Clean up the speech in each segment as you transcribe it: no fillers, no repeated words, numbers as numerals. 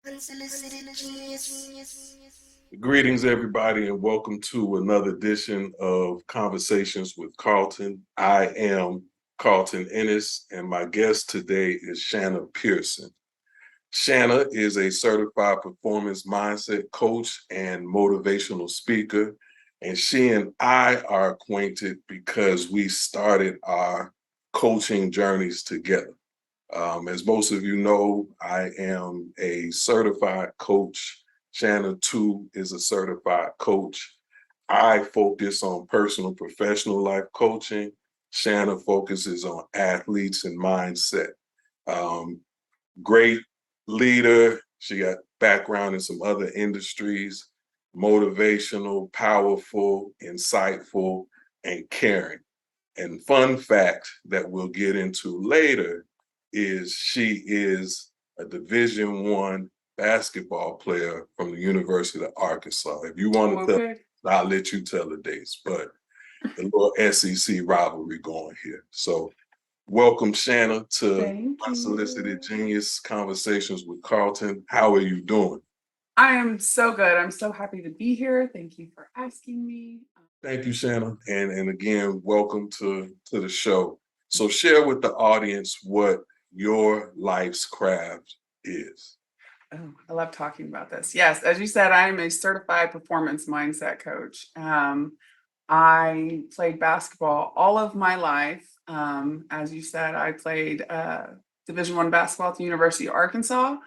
Unsolicited genius. Greetings, everybody, and welcome to another edition of Conversations with Carlton. I am Carlton Ennis, and my guest today is Shanna Pearson. Shanna is a certified performance mindset coach and motivational speaker, and she and I are acquainted because we started our coaching journeys together. As most of you know, I am a certified coach. Shanna, too, is a certified coach. I focus on personal professional life coaching. Shanna focuses on athletes and mindset. Um, Great leader. She got background in some other industries, motivational, powerful, insightful, and caring. And fun fact that we'll get into later is she is a Division I basketball player from the University of Arkansas. If you want to tell, Okay. I'll let you tell the dates, but the little SEC rivalry going here. So welcome, Shanna, to Thank Unsolicited you. Genius Conversations with Carlton. How are you doing? I am so good. I'm so happy to be here. Thank you for asking me. Thank you, Shanna. And again, welcome to the show. So share with the audience what your life's craft is. Oh, I love talking about this. Yes, as you said, I am a certified performance mindset coach. I played basketball all of my life. As you said, I played Division I basketball at the University of Arkansas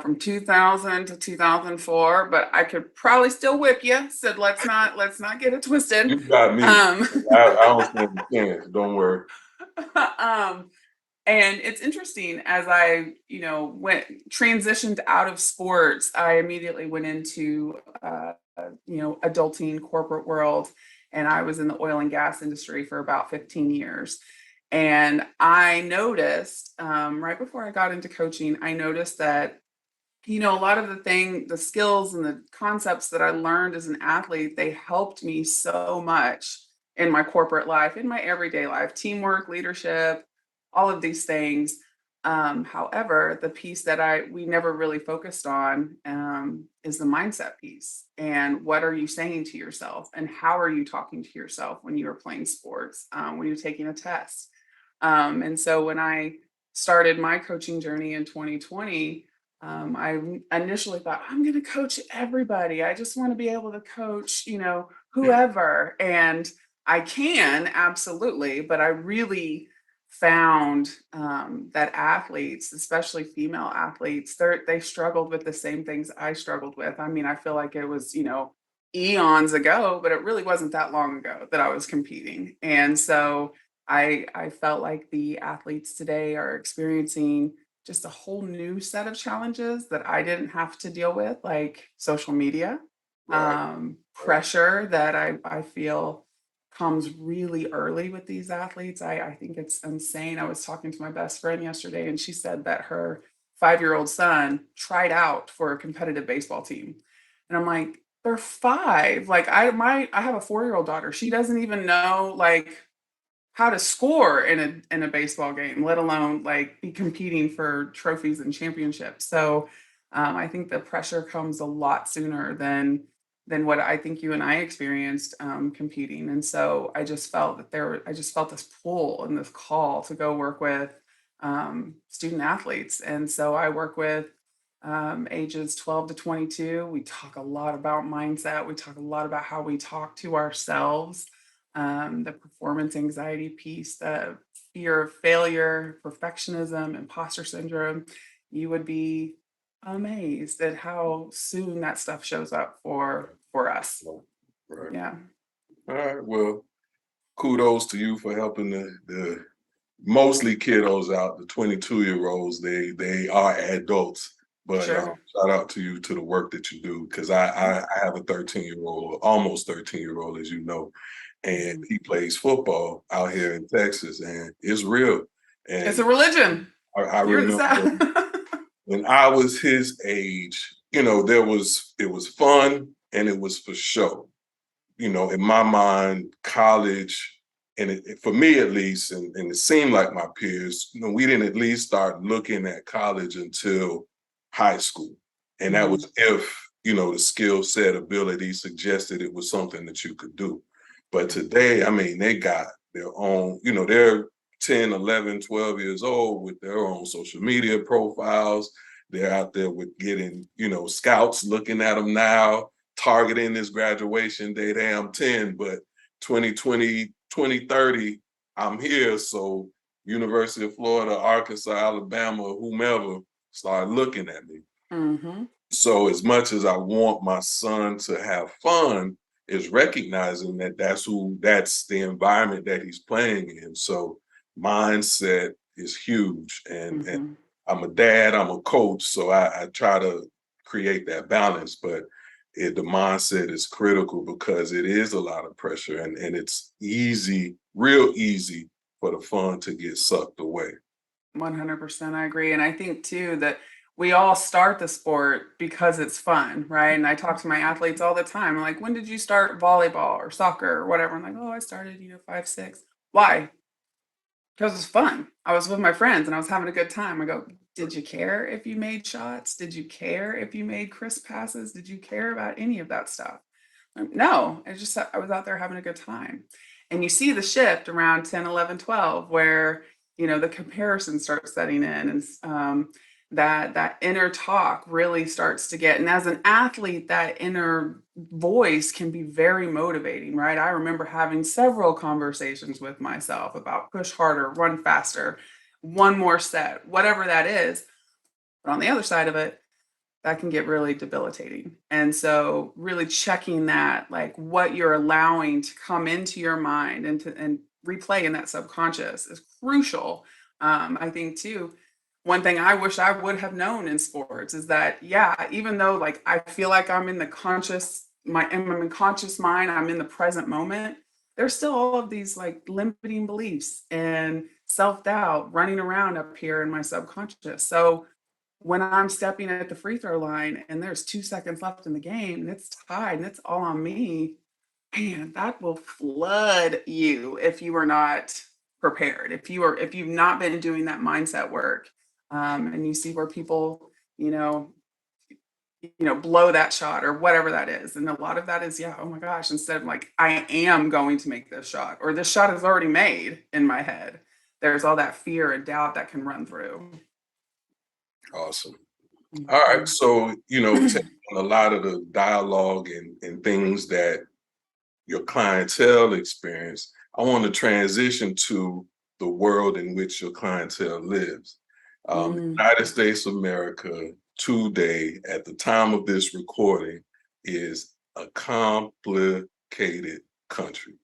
from 2000 to 2004. But I could probably still whip you. So let's not get it twisted. You got me. Um, I don't stand a chance. Don't worry. um, And it's interesting as I, went transitioned out of sports, I immediately went into, adulting corporate world. And I was in the oil and gas industry for about 15 years. And I noticed right before I got into coaching, I noticed that, a lot of the skills and the concepts that I learned as an athlete, they helped me so much in my corporate life, in my everyday life, teamwork, leadership, all of these things. However, the piece that we never really focused on is the mindset piece. And what are you saying to yourself? And how are you talking to yourself when you are playing sports, when you're taking a test? And so when I started my coaching journey in 2020, I initially thought, I'm going to coach everybody. I just want to be able to coach, whoever. And I can absolutely, but I really found that athletes, especially female athletes, they struggled with the same things I struggled with. I mean, I feel like it was, eons ago, but it really wasn't that long ago that I was competing. And so I felt like the athletes today are experiencing just a whole new set of challenges that I didn't have to deal with, like social media, Right. Right. pressure that I feel comes really early with these athletes. I think it's insane. I was talking to my best friend yesterday, and she said that her 5-year-old son tried out for a competitive baseball team. And I'm like, they're five. Like I have a 4-year-old daughter. She doesn't even know like how to score in a baseball game, let alone like be competing for trophies and championships. So I think the pressure comes a lot sooner than what I think you and I experienced competing. And so I just felt I just felt this pull and this call to go work with student athletes. And so I work with ages 12 to 22. We talk a lot about mindset. We talk a lot about how we talk to ourselves, the performance anxiety piece, the fear of failure, perfectionism, imposter syndrome. You would be amazed at how soon that stuff shows up for us. Right. Yeah. All right. Well, kudos to you for helping the mostly kiddos out, the 22-year-olds. They are adults, but Sure. shout out to you to the work that you do because I have a 13-year-old, almost 13-year-old, as you know, and Mhm. he plays football out here in Texas, and it's real. It's a And religion I here in the remember South. when I was his age, it was fun and it was for show. In my mind, college, and for me at least, and it seemed like my peers, we didn't at least start looking at college until high school. And that was if, the skill set, ability suggested it was something that you could do. But today, I mean, they got their own, they're 10, 11, 12 years old with their own social media profiles. They're out there with getting, scouts looking at them now, targeting this graduation day. Damn 10, but 2020, 2030, I'm here. So University of Florida, Arkansas, Alabama, whomever, start looking at me. Mm-hmm. So as much as I want my son to have fun, is recognizing that that's the environment that he's playing in. So mindset is huge. And Mm-hmm. I'm a dad, I'm a coach, so I try to create that balance. But the mindset is critical because it is a lot of pressure, and it's easy, real easy for the fun to get sucked away. 100%, I agree. And I think too that we all start the sport because it's fun, right? And I talk to my athletes all the time. I'm like, when did you start volleyball or soccer or whatever? I'm like, oh, I started, 5, 6. Why? Because it's fun. I was with my friends and I was having a good time. I go, did you care if you made shots? Did you care if you made crisp passes? Did you care about any of that stuff? No, it's just I was out there having a good time. And you see the shift around 10, 11, 12, where, the comparison starts setting in, and that inner talk really starts to get. And as an athlete, that inner voice can be very motivating, right? I remember having several conversations with myself about push harder, run faster, one more set, whatever that is. But on the other side of it, that can get really debilitating. And so really checking that, like what you're allowing to come into your mind and replay in that subconscious is crucial. I think too, one thing I wish I would have known in sports is that, yeah, even though like I feel like I'm in the I'm in conscious mind, I'm in the present moment, there's still all of these like limiting beliefs and self-doubt running around up here in my subconscious. So when I'm stepping at the free throw line and there's 2 seconds left in the game and it's tied and it's all on me, man, that will flood you if you are not prepared. If you've not been doing that mindset work, and you see where people, you know, blow that shot or whatever that is. And a lot of that is, yeah, oh my gosh, instead of like, I am going to make this shot, or this shot is already made in my head. There's all that fear and doubt that can run through. Awesome. All right. Mhm. So, taking a lot of the dialogue and things that your clientele experience, I want to transition to the world in which your clientele lives. Mm, United States of America today, at the time of this recording, is a complicated country.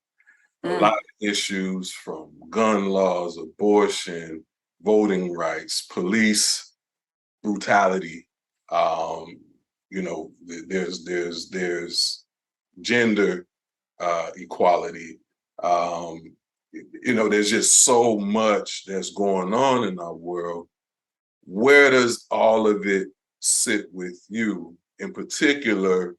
A lot mm, of issues from gun laws, abortion, voting rights, police brutality. Um, there's gender equality. Um, there's just so much that's going on in our world. Where does all of it sit with you, in particular,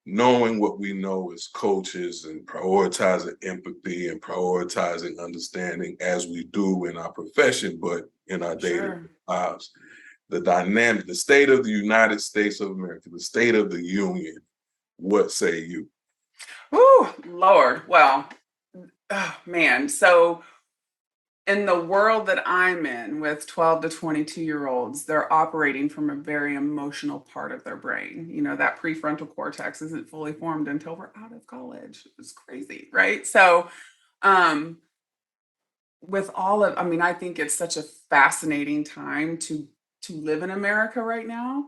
knowing what we know as coaches and prioritizing empathy and prioritizing understanding as we do in our profession, but in our daily sure. lives? The dynamic, the state of the United States of America, the state of the union. What say you? Whew, Lord. Well, oh, man. So in the world that I'm in with 12 to 22-year-olds, they're operating from a very emotional part of their brain. That prefrontal cortex isn't fully formed until we're out of college. It's crazy, right? So, um, with I mean, I think it's such a fascinating time to live in America right now.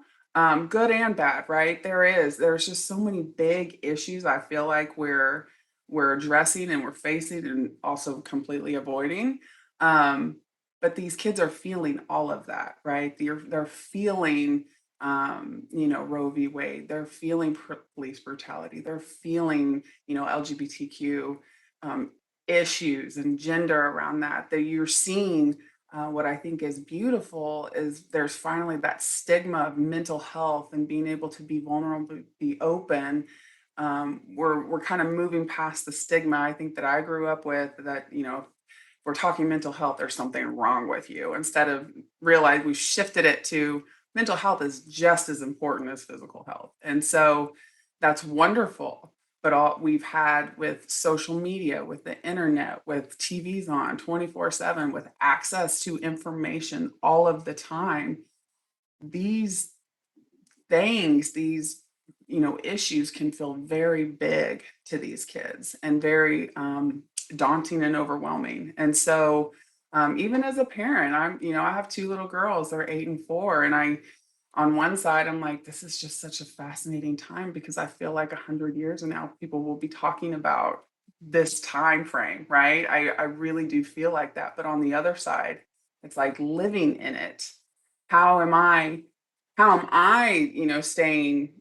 Good and bad, right? There's just so many big issues I feel like we're addressing and we're facing and also completely avoiding. Um, but these kids are feeling all of that, right? They're feeling Roe v. Wade. They're feeling police brutality. They're feeling, LGBTQ um, issues and gender around that you're seeing. What I think is beautiful is there's finally that stigma of mental health and being able to be vulnerable, be open. We're kind of moving past the stigma I think that I grew up with, that if we're talking mental health, there's something wrong with you, instead of realize we've shifted it to mental health is just as important as physical health. And so that's wonderful. But all we've had with social media, with the internet, with TVs on 24/7, with access to information all of the time, these things, these issues can feel very big to these kids and very daunting and overwhelming. And so, even as a parent, I have two little girls. They're 8 and 4, and on one side, I'm like, this is just such a fascinating time because I feel like 100 years from now, people will be talking about this time frame, right? I really do feel like that. But on the other side, it's like living in it. How am I? How am I, staying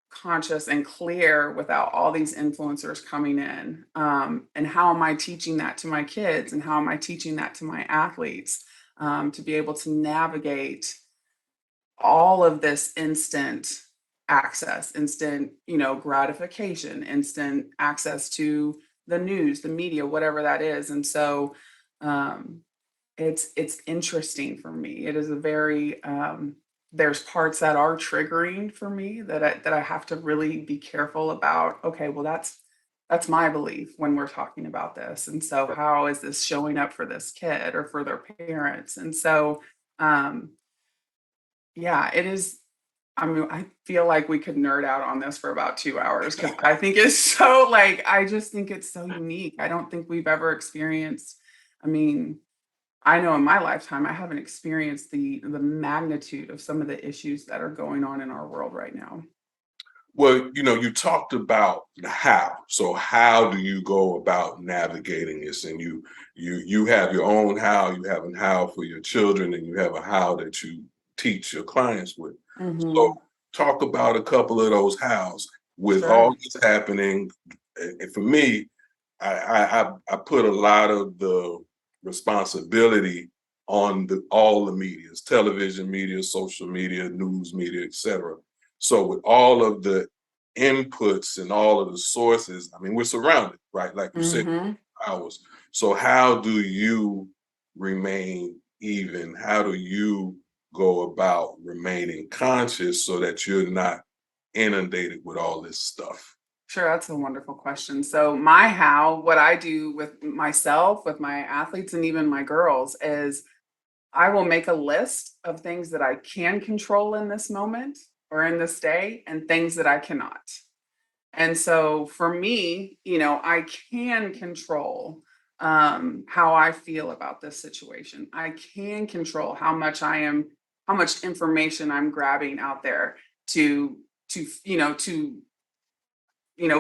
conscious and clear without all these influencers coming in? And how am I teaching that to my kids? And how am I teaching that to my athletes to be able to navigate all of this instant access, instant, gratification, instant access to the news, the media, whatever that is. And so um, it's interesting for me. It is a very there's parts that are triggering for me that I have to really be careful about. Okay, well that's my belief when we're talking about this. And so how is this showing up for this kid or for their parents? And so um yeah, it is. I mean, I feel like we could nerd out on this for about 2 hours because I think it's so like I just think it's so unique. I don't think we've ever experienced. I mean, I know in my lifetime, I haven't experienced the magnitude of some of the issues that are going on in our world right now. Well, you talked about the how. So how do you go about navigating this? And you have your own how, you have a how for your children, and you have a how that you teach your clients with. So Mhm. talk about a couple of those hows with all Sure. this happening. And for me, I put a lot of the responsibility on all the medias, television media, social media, news media, etc. So with all of the inputs and all of the sources, I mean, we're surrounded, right? Like you said, Mhm. hours. So how do you remain even? How do you go about remaining conscious so that you're not inundated with all this stuff? Sure, that's a wonderful question. So my how, what I do with myself, with my athletes, and even my girls is I will make a list of things that I can control in this moment or in this day and things that I cannot. And so for me, I can control how I feel about this situation. I can control how much information I'm grabbing out there to, to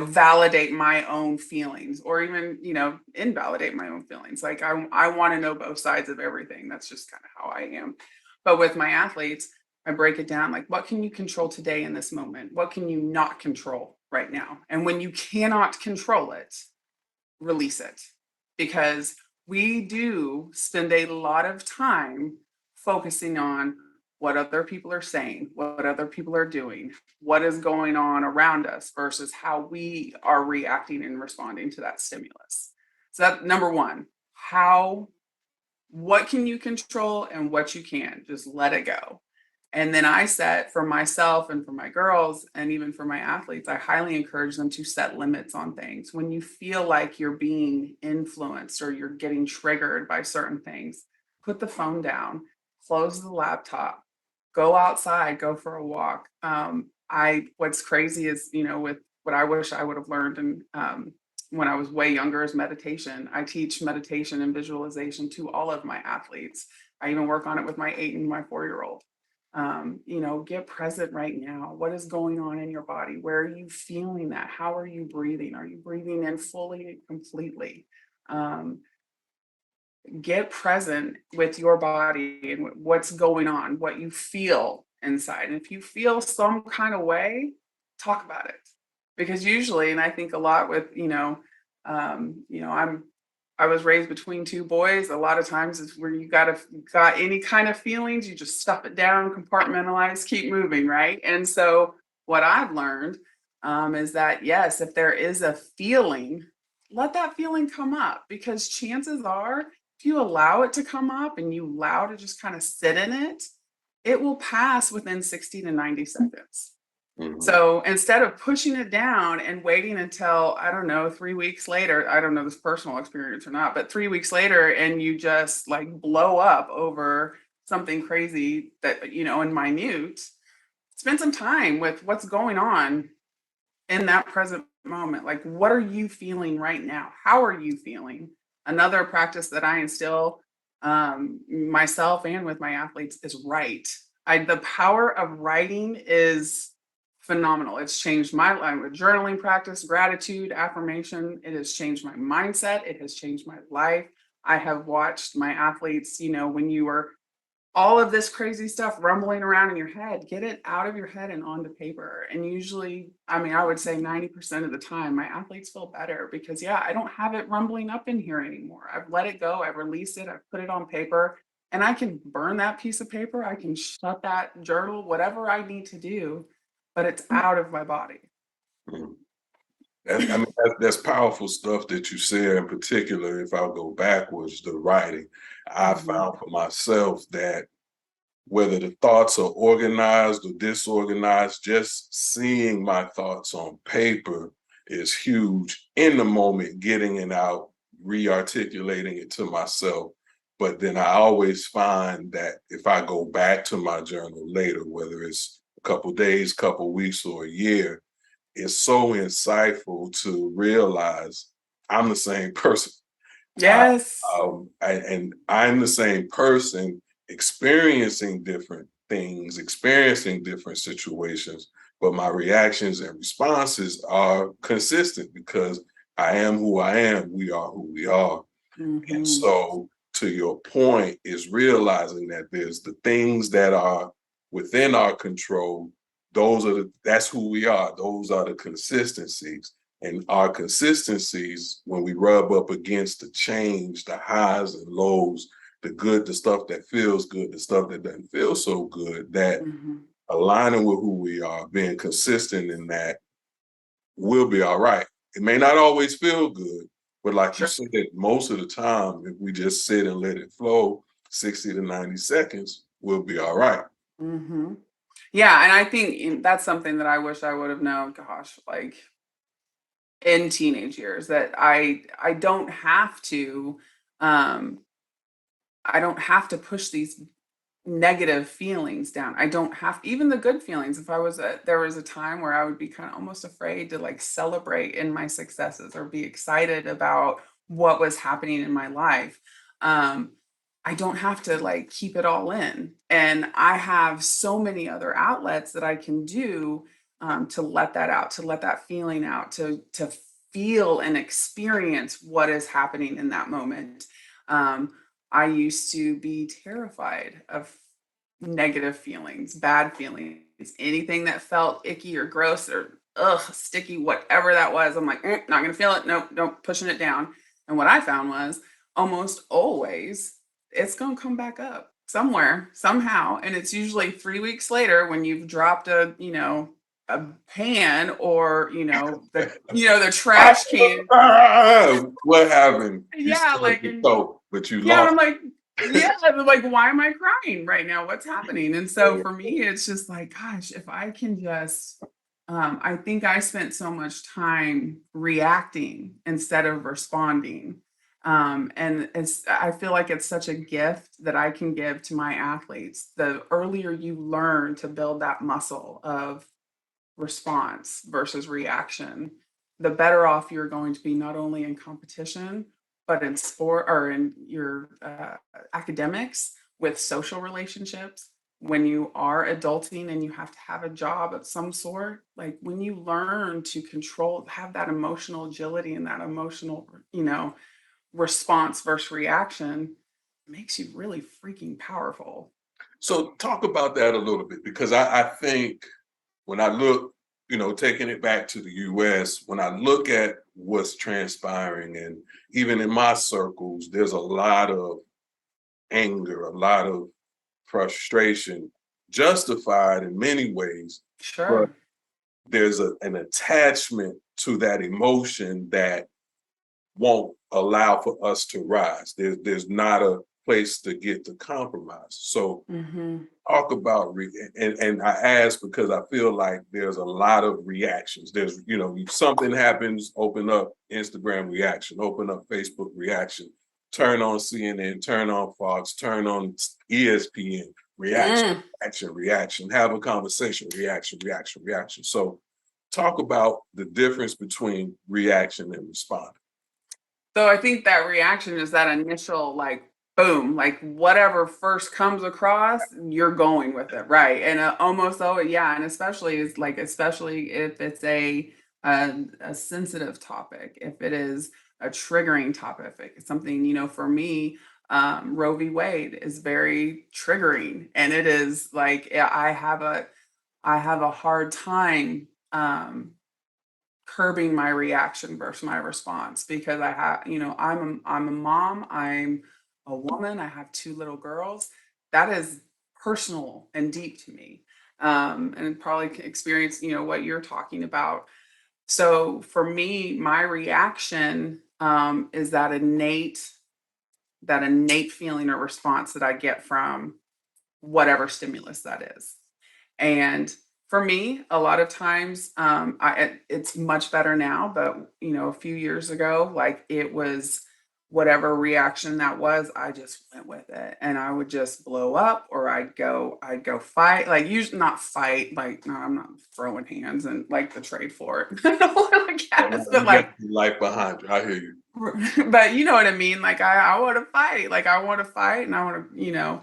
validate my own feelings or even, invalidate my own feelings. Like I want to know both sides of everything. That's just kind of how I am. But with my athletes, I break it down like what can you control today in this moment? What can you not control right now? And when you cannot control it, release it. Because we do spend a lot of time focusing on what other people are saying, what other people are doing, what is going on around us versus how we are reacting and responding to that stimulus. So that number one, how what can you control and what you can't, just let it go. And then I set for myself and for my girls and even for my athletes, I highly encourage them to set limits on things. When you feel like you're being influenced or you're getting triggered by certain things, put the phone down, close the laptop, go outside, go for a walk. I what's crazy is, with what I wish I would have learned and when I was way younger is meditation. I teach meditation and visualization to all of my athletes. I even work on it with my 8 and my 4-year-old. Get present right now. What is going on in your body? Where are you feeling that? How are you breathing? Are you breathing in fully and completely? Um, get present with your body and what's going on, what you feel inside. And if you feel some kind of way, talk about it. Because usually, and I think a lot with, I was raised between two boys. A lot of times it's where got any kind of feelings, you just stuff it down, compartmentalize, keep moving, right? And so what I've learned is that yes, if there is a feeling, let that feeling come up because chances are if you allow it to come up and you allow to just kind of sit in it, it will pass within 60 to 90 seconds. Mhm. So instead of pushing it down and waiting until, I don't know, 3 weeks later, I don't know this personal experience or not, but 3 weeks later, and you just like blow up over something crazy that, and minute, spend some time with what's going on in that present moment. Like, what are you feeling right now? How are you feeling? Another practice that I instill myself and with my athletes is write. The power of writing is phenomenal. It's changed my life with journaling practice, gratitude, affirmation. It has changed my mindset. It has changed my life. I have watched my athletes, when you were all of this crazy stuff rumbling around in your head, get it out of your head and onto paper. And usually, I mean, I would say 90% of the time, my athletes feel better because, yeah, I don't have it rumbling up in here anymore. I've let it go. I've released it. I've put it on paper and I can burn that piece of paper. I can shut that journal, whatever I need to do, but it's out of my body. Mhm. That's powerful stuff that you said. In particular, if I go backwards, the writing, I Mhm. found for myself that whether the thoughts are organized or disorganized, just seeing my thoughts on paper is huge in the moment, getting it out, re-articulating it to myself. But then I always find that if I go back to my journal later, whether it's a couple days, couple weeks, or a year, it's so insightful to realize I'm the same person. I, Yes. and I'm the same person experiencing different things, experiencing different situations, but my reactions and responses are consistent because I am who I am. We are who we are. And Hmm. so, to your point, is realizing that there's the things that are within our control. That's who we are. Those are the consistencies. And our consistencies, when we rub up against the change, the highs and lows, the good, the stuff that feels good, the stuff that doesn't feel so good, that Hmm. aligning with who we are, being consistent in that, we'll be all right. It may not always feel good, but like you Sure. said, most of the time, if we just sit and let it flow, 60 to 90 seconds, we'll be all right. Hmm. Yeah. And I think that's something that I wish I would have known, gosh, like in teenage years that I don't have to um I don't have to push these negative feelings down. I don't have even the good feelings. If I was there was a time where I would be kind of almost afraid to like celebrate in my successes or be excited about what was happening in my life. Um, I don't have to like keep it all in. And I have so many other outlets that I can do to let that out, to let that feeling out, to feel and experience what is happening in that moment. Um, I used to be terrified of negative feelings, bad feelings, anything that felt icky or gross or sticky, whatever that was. I'm like, not gonna feel it. Nope, don't pushing it down. And what I found was almost always it's gonna come back up somewhere, somehow. And it's usually 3 weeks later when you've dropped a pan or the trash can. What happened? You Yeah, stubbed like your and toe, but you yeah, and I'm lost. like, yeah, I'm like, why am I crying right now? What's happening? And so for me, it's just like, gosh, if I can just, I think I spent so much time reacting instead of responding. And I feel like it's such a gift that I can give to my athletes. The earlier you learn to build that muscle of response versus reaction, the better off you're going to be not only in competition, but in sport or in your academics with social relationships. When you are adulting and you have to have a job of some sort, like when you learn to control, have that emotional agility and that emotional, response versus reaction, makes you really freaking powerful. So talk about that a little bit because I think when I look, taking it back to the US, when I look at what's transpiring, and even in my circles, there's a lot of anger, a lot of frustration, justified in many ways, but Sure. there's an attachment to that emotion that won't allow for us to rise. There's not place to get to compromise. So Hmm. talk about and I ask because I feel like there's a lot of reactions. There's, something happens, open up Instagram reaction, open up Facebook reaction, turn on CNN, turn on Fox, turn on ESPN, reaction, Mm. reaction, have a conversation, reaction. So talk about the difference between reaction and responding. So I think that reaction is that initial like boom, like whatever first comes across, you're going with it, right? And almost oh yeah, and especially if it's a sensitive topic, if it is a triggering topic, if it's something for me, Roe v. Wade is very triggering, and it is like yeah, I have a hard time. Curbing my reaction versus my response because I have, I'm a mom, I'm a woman, I have two little girls. That is personal and deep to me. And probably can experience, what you're talking about. So for me, my reaction is that innate feeling or response that I get from whatever stimulus that is. And for me, a lot of times, it's much better now, but a few years ago, like it was whatever reaction that was, I just went with it, and I would just blow up, or I'd go fight, like usually not fight, like no, I'm not throwing hands and like the trade for it, like, yes, but You got like your life behind you. I hear you. but you know what I mean? Like I want to fight. Like I want to fight and I want to,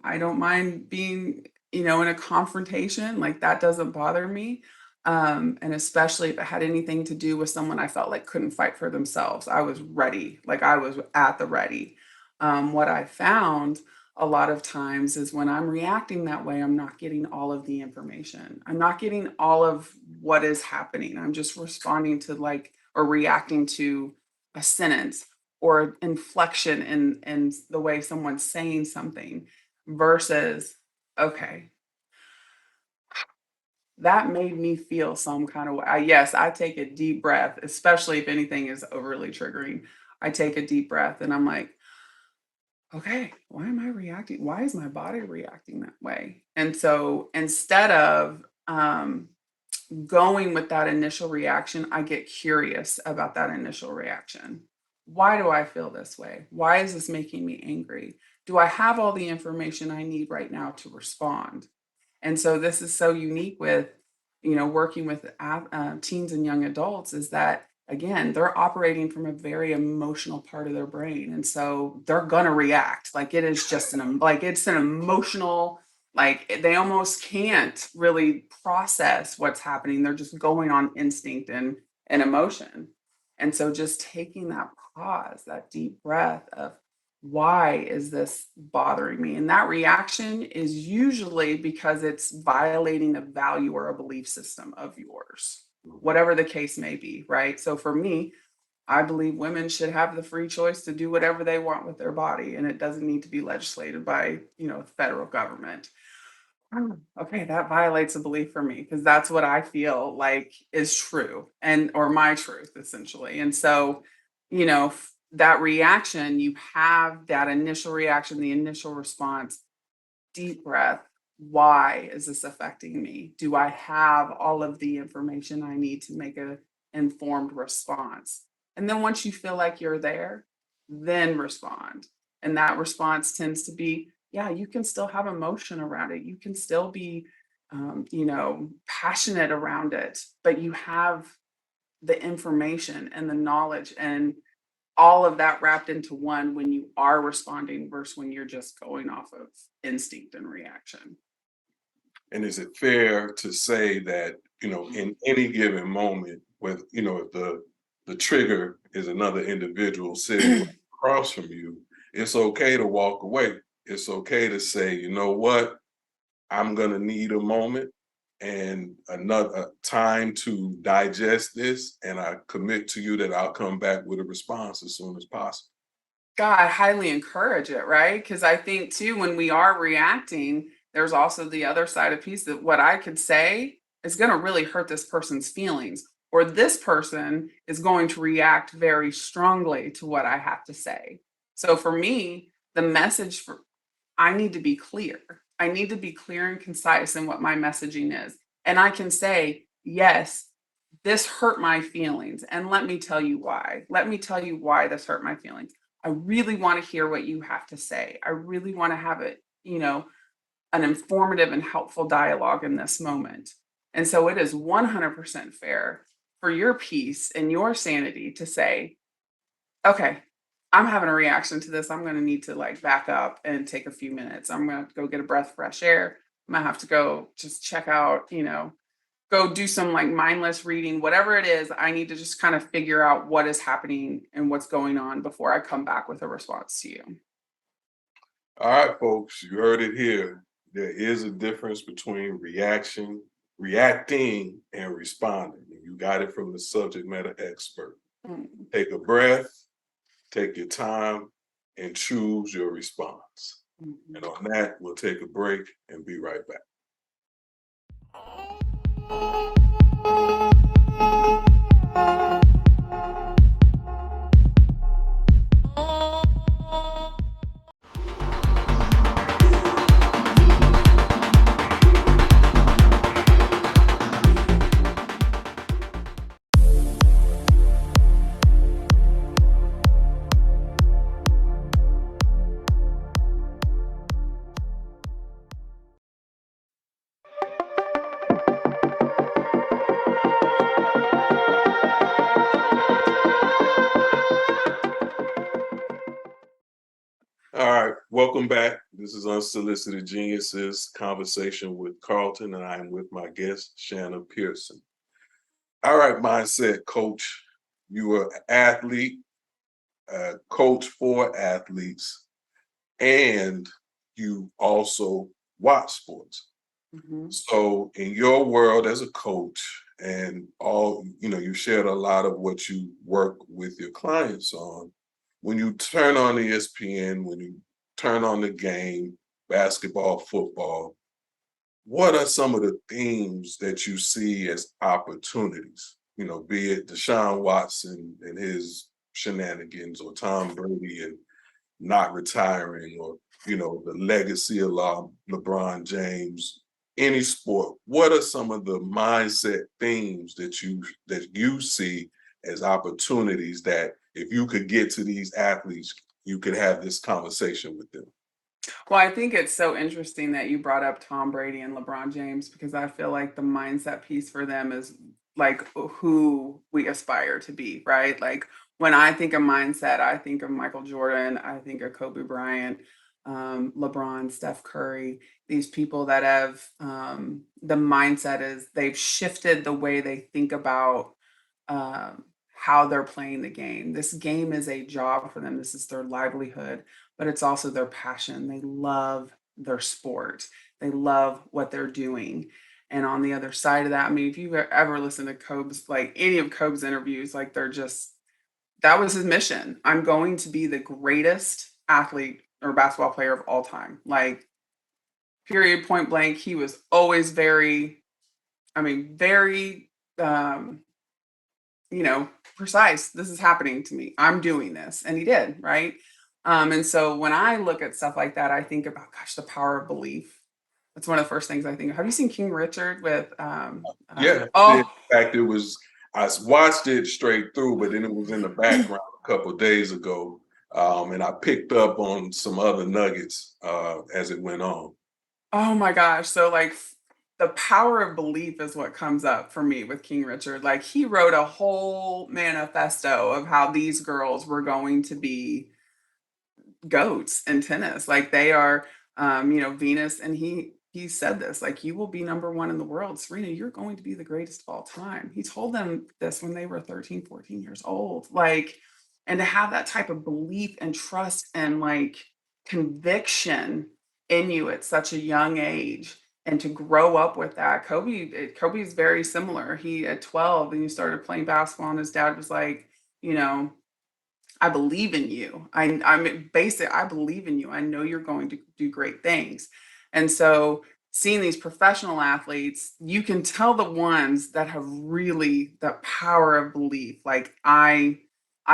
I don't mind being, in a confrontation. Like that doesn't bother me. And especially if it had anything to do with someone I felt like couldn't fight for themselves. I was ready. Like I was at the ready. What I found a lot of times is when I'm reacting that way, I'm not getting all of the information. I'm not getting all of what is happening. I'm just responding to like or reacting to a sentence or inflection in the way someone's saying something versus okay, that made me feel some kind of way. Yes, I take a deep breath, especially if anything is overly triggering. I take a deep breath and I'm like, okay, why am I reacting? Why is my body reacting that way? And so instead of going with that initial reaction, I get curious about that initial reaction. Why do I feel this way? Why is this making me angry? Do I have all the information I need right now to respond? And so this is so unique with, working with teens and young adults is that again, they're operating from a very emotional part of their brain. And so they're gonna react. Like it is just like it's an emotional, like they almost can't really process what's happening. They're just going on instinct and emotion. And so just taking that pause, that deep breath of why is this bothering me? And that reaction is usually because it's violating a value or a belief system of yours, whatever the case may be, right? So for me, I believe women should have the free choice to do whatever they want with their body, and it doesn't need to be legislated by, the federal government. Okay, that violates a belief for me because that's what I feel like is true and or my truth essentially. And so, that reaction, you have that initial reaction, the initial response, deep breath. Why is this affecting me? Do I have all of the information I need to make a informed response? And then once you feel like you're there, then respond. And that response tends to be, yeah, you can still have emotion around it. You can still be, passionate around it, but you have the information and the knowledge and all of that wrapped into one when you are responding versus when you're just going off of instinct and reaction. And is it fair to say that, in any given moment, with, if the trigger is another individual sitting right across from you, it's okay to walk away. It's okay to say, you know what, I'm gonna need a moment and another time to digest this, and I commit to you that I'll come back with a response as soon as possible. God, I highly encourage it, right? Because I think too, when we are reacting, there's also the other side of piece that what I could say is going to really hurt this person's feelings, or this person is going to react very strongly to what I have to say. So for me, the message for I need to be clear. I need to be clear and concise in what my messaging is. And I can say, yes, this hurt my feelings. And let me tell you why. Let me tell you why this hurt my feelings. I really want to hear what you have to say. I really want to have it, an informative and helpful dialogue in this moment. And so it is 100% fair for your peace and your sanity to say, okay, I'm having a reaction to this. I'm going to need to like back up and take a few minutes. I'm going to go get a breath of fresh air. I'm going to have to go just check out, go do some like mindless reading, whatever it is. I need to just kind of figure out what is happening and what's going on before I come back with a response to you. All right, folks, you heard it here. There is a difference between reacting, and responding. And you got it from the subject matter expert. Mm. Take a breath, take your time, and choose your response. Mhm. And on that, we'll take a break and be right back. All right, welcome back. This is Unsolicited Geniuses Conversation with Carlton, and I'm with my guest, Shanna Pearson. All right, mindset coach. You are an athlete, a coach for athletes, and you also watch sports. Mhm. So in your world as a coach and all, you shared a lot of what you work with your clients on. When you turn on ESPN, when you turn on the game, basketball, football, what are some of the themes that you see as opportunities? Be it Deshaun Watson and his shenanigans, or Tom Brady and not retiring, or the legacy of LeBron James, any sport. What are some of the mindset themes that you see as opportunities that if you could get to these athletes, you could have this conversation with them? Well, I think it's so interesting that you brought up Tom Brady and LeBron James because I feel like the mindset piece for them is like who we aspire to be, right? Like when I think of mindset, I think of Michael Jordan, I think of Kobe Bryant, LeBron, Steph Curry, these people that have the mindset is they've shifted the way they think about how they're playing the game. This game is a job for them. This is their livelihood, but it's also their passion. They love their sport. They love what they're doing. And on the other side of that, I mean, if you've ever listened to Kobe's, like any of Kobe's interviews, like they're just, that was his mission. I'm going to be the greatest athlete or basketball player of all time. Like, period, point blank. He was always very, very, um, precise. This is happening to me. I'm doing this. And he did, right? And so when I look at stuff like that, I think about, gosh, the power of belief. That's one of the first things I think of. Have you seen King Richard with, Yeah, in oh, fact, I watched it straight through, but then it was in the background a couple of days ago, and I picked up on some other nuggets as it went on. oh my gosh. So like the power of belief is what comes up for me with King Richard. Like he wrote a whole manifesto of how these girls were going to be goats in tennis. Like they are, Venus, and he said this, like, you will be number one in the world. Serena, you're going to be the greatest of all time. He told them this when they were 13, 14 years old. Like, and to have that type of belief and trust and like conviction in you at such a young age and to grow up with that. Kobe is very similar. He at 12 and he started playing basketball and his dad was like, you know, I believe in you. I believe in you. I know you're going to do great things. And so seeing these professional athletes, you can tell the ones that have really the power of belief. Like I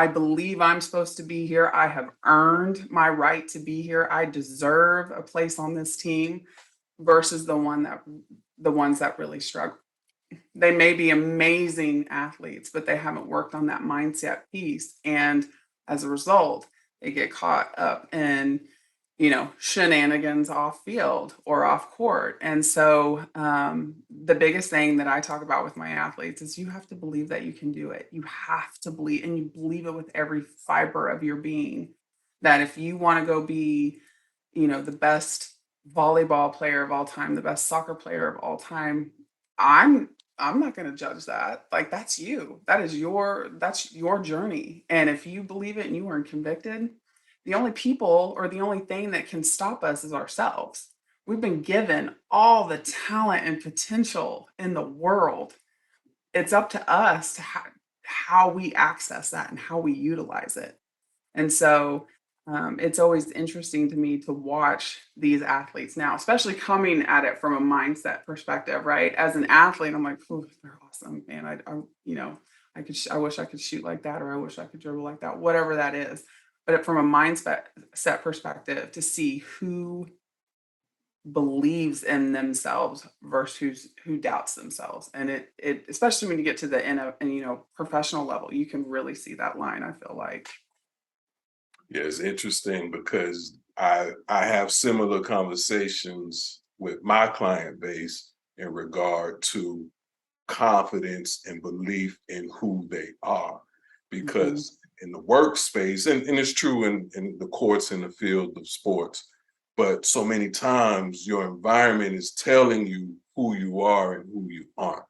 I believe I'm supposed to be here. I have earned my right to be here. I deserve a place on this team versus the ones that really struggle. They may be amazing athletes, but they haven't worked on that mindset piece. And as a result, they get caught up in, shenanigans off field or off court. And so the biggest thing that I talk about with my athletes is you have to believe that you can do it. You have to believe, and you believe it with every fiber of your being, that if you want to go be, the best volleyball player of all time, the best soccer player of all time, I'm I'm not going to judge that. Like that's you. That's your journey. And if you believe it and you are convicted, the only people or the only thing that can stop us is ourselves. We've been given all the talent and potential in the world. It's up to us to how we access that and how we utilize it. And so it's always interesting to me to watch these athletes now, especially coming at it from a mindset perspective, right? As an athlete, I'm like, "Ooh, they're awesome, man. I could, I wish I could shoot like that, or I wish I could dribble like that, whatever that is." But from a mindset set perspective, to see who believes in themselves versus who doubts themselves, and it especially when you get to the professional level, you can really see that line. I feel like. Yeah, it's interesting because I have similar conversations with my client base in regard to confidence and belief in who they are. Mhm. Because in the workspace, and it's true in the courts in the field of sports, but so many times your environment is telling you who you are and who you aren't.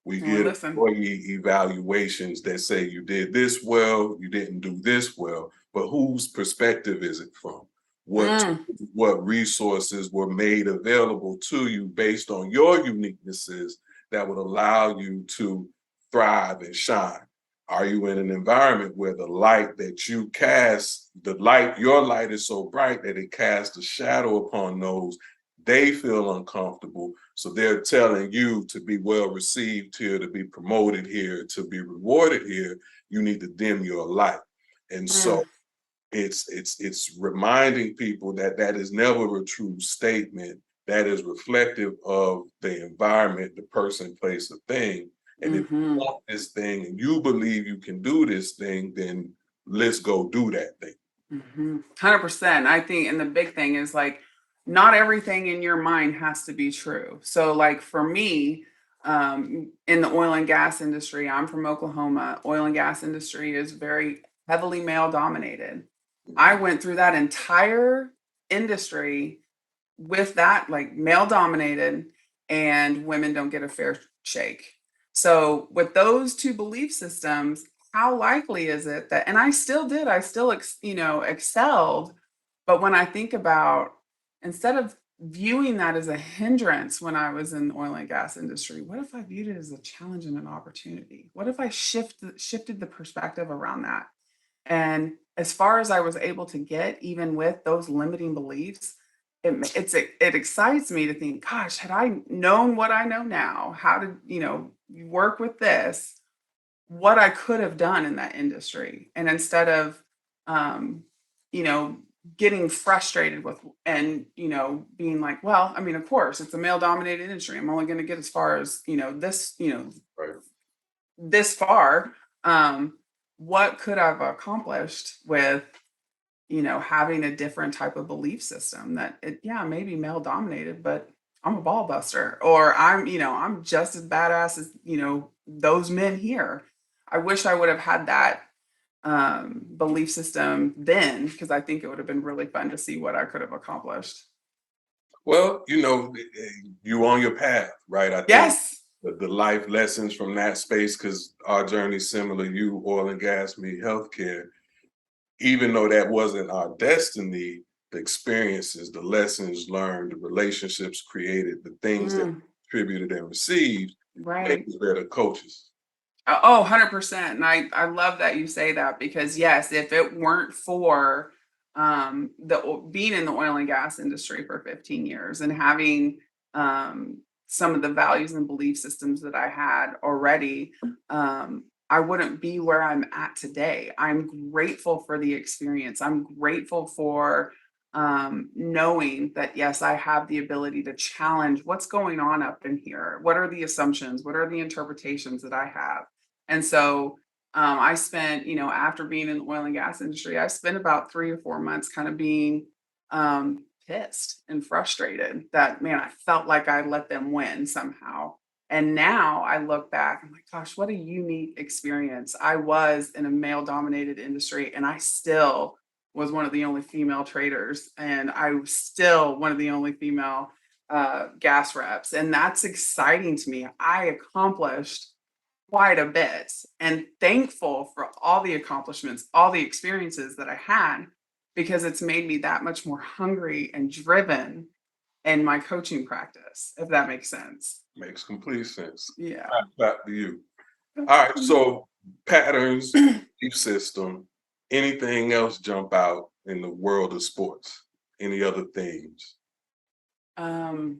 We Well, get listen. employee evaluations that say you did this well, you didn't do this well, but whose perspective is it from? What Mm, what resources were made available to you based on your uniquenesses that would allow you to thrive and shine? Are you in an environment where the light that you cast, your light is so bright that it casts a shadow upon those? They feel uncomfortable. So they're telling you to be well received here, to be promoted here, to be rewarded here, you need to dim your light. And so mm, it's reminding people that that is never a true statement. That is reflective of the environment, the person, place, or thing. And if you mhm. want this thing and you believe you can do this thing, then let's go do that thing. 100%. I think, and the big thing is like, not everything in your mind has to be true. So, like for me, in the oil and gas industry, I'm from Oklahoma. Oil and gas industry is very heavily male dominated. I Mhm. went through that entire industry with that, like male dominated, and women don't get a fair shake. So with those two belief systems, how likely is it that, and I still did, I still excelled, but when I think about, instead of viewing that as a hindrance when I was in the oil and gas industry, what if I viewed it as a challenge and an opportunity? What if I shifted the perspective around that? And as far as I was able to get, even with those limiting beliefs, it excites me to think, gosh, had I known what I know now, how to, work with this, what I could have done in that industry. And instead of, um, you know, getting frustrated with and, being like, well, I mean, of course, it's a male dominated industry. I'm only going to get as far as, Right. this far. Um, what could I've accomplished with, having a different type of belief system that yeah, maybe male dominated, but I'm a ball buster, or I'm just as badass as, those men here. I wish I would have had that belief system then, because I think it would have been really fun to see what I could have accomplished. Well, you on your path, right? I think Yes. the life lessons from that space, because our journey's similar, you oil and gas, me healthcare, even though that wasn't our destiny, the experiences, the lessons learned, the relationships created, the things that Mm, contributed and received make right. us better coaches. Oh, 100%. And I love that you say that, because yes, if it weren't for being in the oil and gas industry for 15 years and having some of the values and belief systems that I had already, I wouldn't be where I'm at today. I'm grateful for the experience. I'm grateful for knowing that, yes, I have the ability to challenge what's going on up in here. What are the assumptions? What are the interpretations that I have? And so I spent, after being in the oil and gas industry, I spent about 3 or 4 months kind of being pissed and frustrated that, man, I felt like I let them win somehow. And now I look back, I'm like, gosh, what a unique experience. I was in a male dominated industry and I still was one of the only female traders. And I was still one of the only female gas reps. And that's exciting to me. I accomplished quite a bit and thankful for all the accomplishments, all the experiences that I had, because it's made me that much more hungry and driven in my coaching practice, if that makes sense. Makes complete sense. Yeah. Back to you. All right, so patterns, belief system, anything else jump out in the world of sports? Any other themes? Um,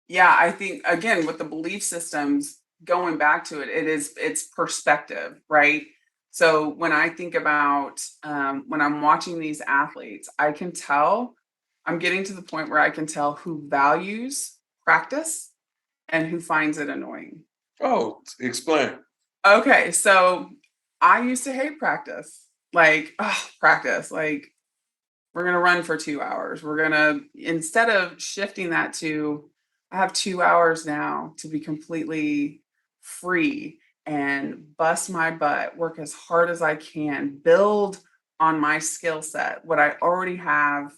yeah, I think again with the belief systems, going back to it's perspective, right? So when I think about when I'm watching these athletes, I can tell I'm getting to the point where I can tell who values practice and who finds it annoying. Oh, explain. Okay, so I used to hate practice. Like, practice. Like, we're going to run for 2 hours. We're going to, instead of shifting that to, I have 2 hours now to be completely free and bust my butt, work as hard as I can, build on my skill set, what I already have,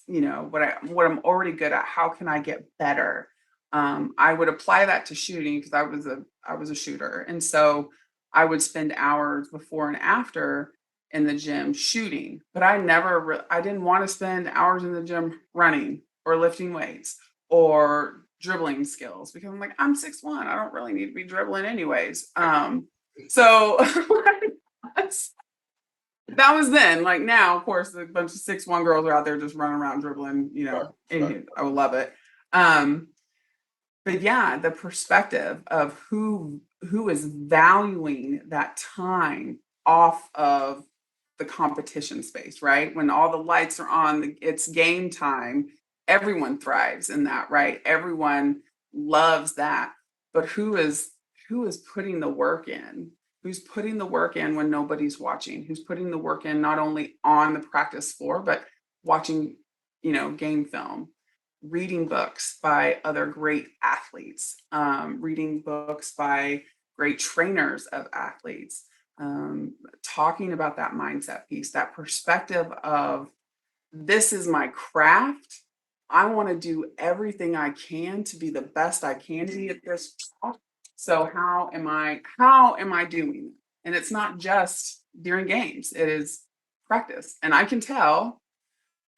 what I'm already good at. How can I get better? I would apply that to shooting because I was a shooter, and so I would spend hours before and after in the gym shooting, but I didn't want to spend hours in the gym running or lifting weights or dribbling skills because I'm like, I'm 6'1". I don't really need to be dribbling anyways. So that's, that was then. Like now, of course, a bunch of 6'1" girls are out there just running around dribbling, Right, right. and I would love it. Um, but yeah, the perspective of who is valuing that time off of the competition space, right? When all the lights are on, it's game time. Everyone thrives in that, right? Everyone loves that. But who is putting the work in? Who's putting the work in when nobody's watching? Who's putting the work in not only on the practice floor, but watching, game film, reading books by other great athletes, reading books by great trainers of athletes, talking about that mindset piece, that perspective of this is my craft. I want to do everything I can to be the best I can be at this job. So how am I doing it? And it's not just during games, it is practice. And I can tell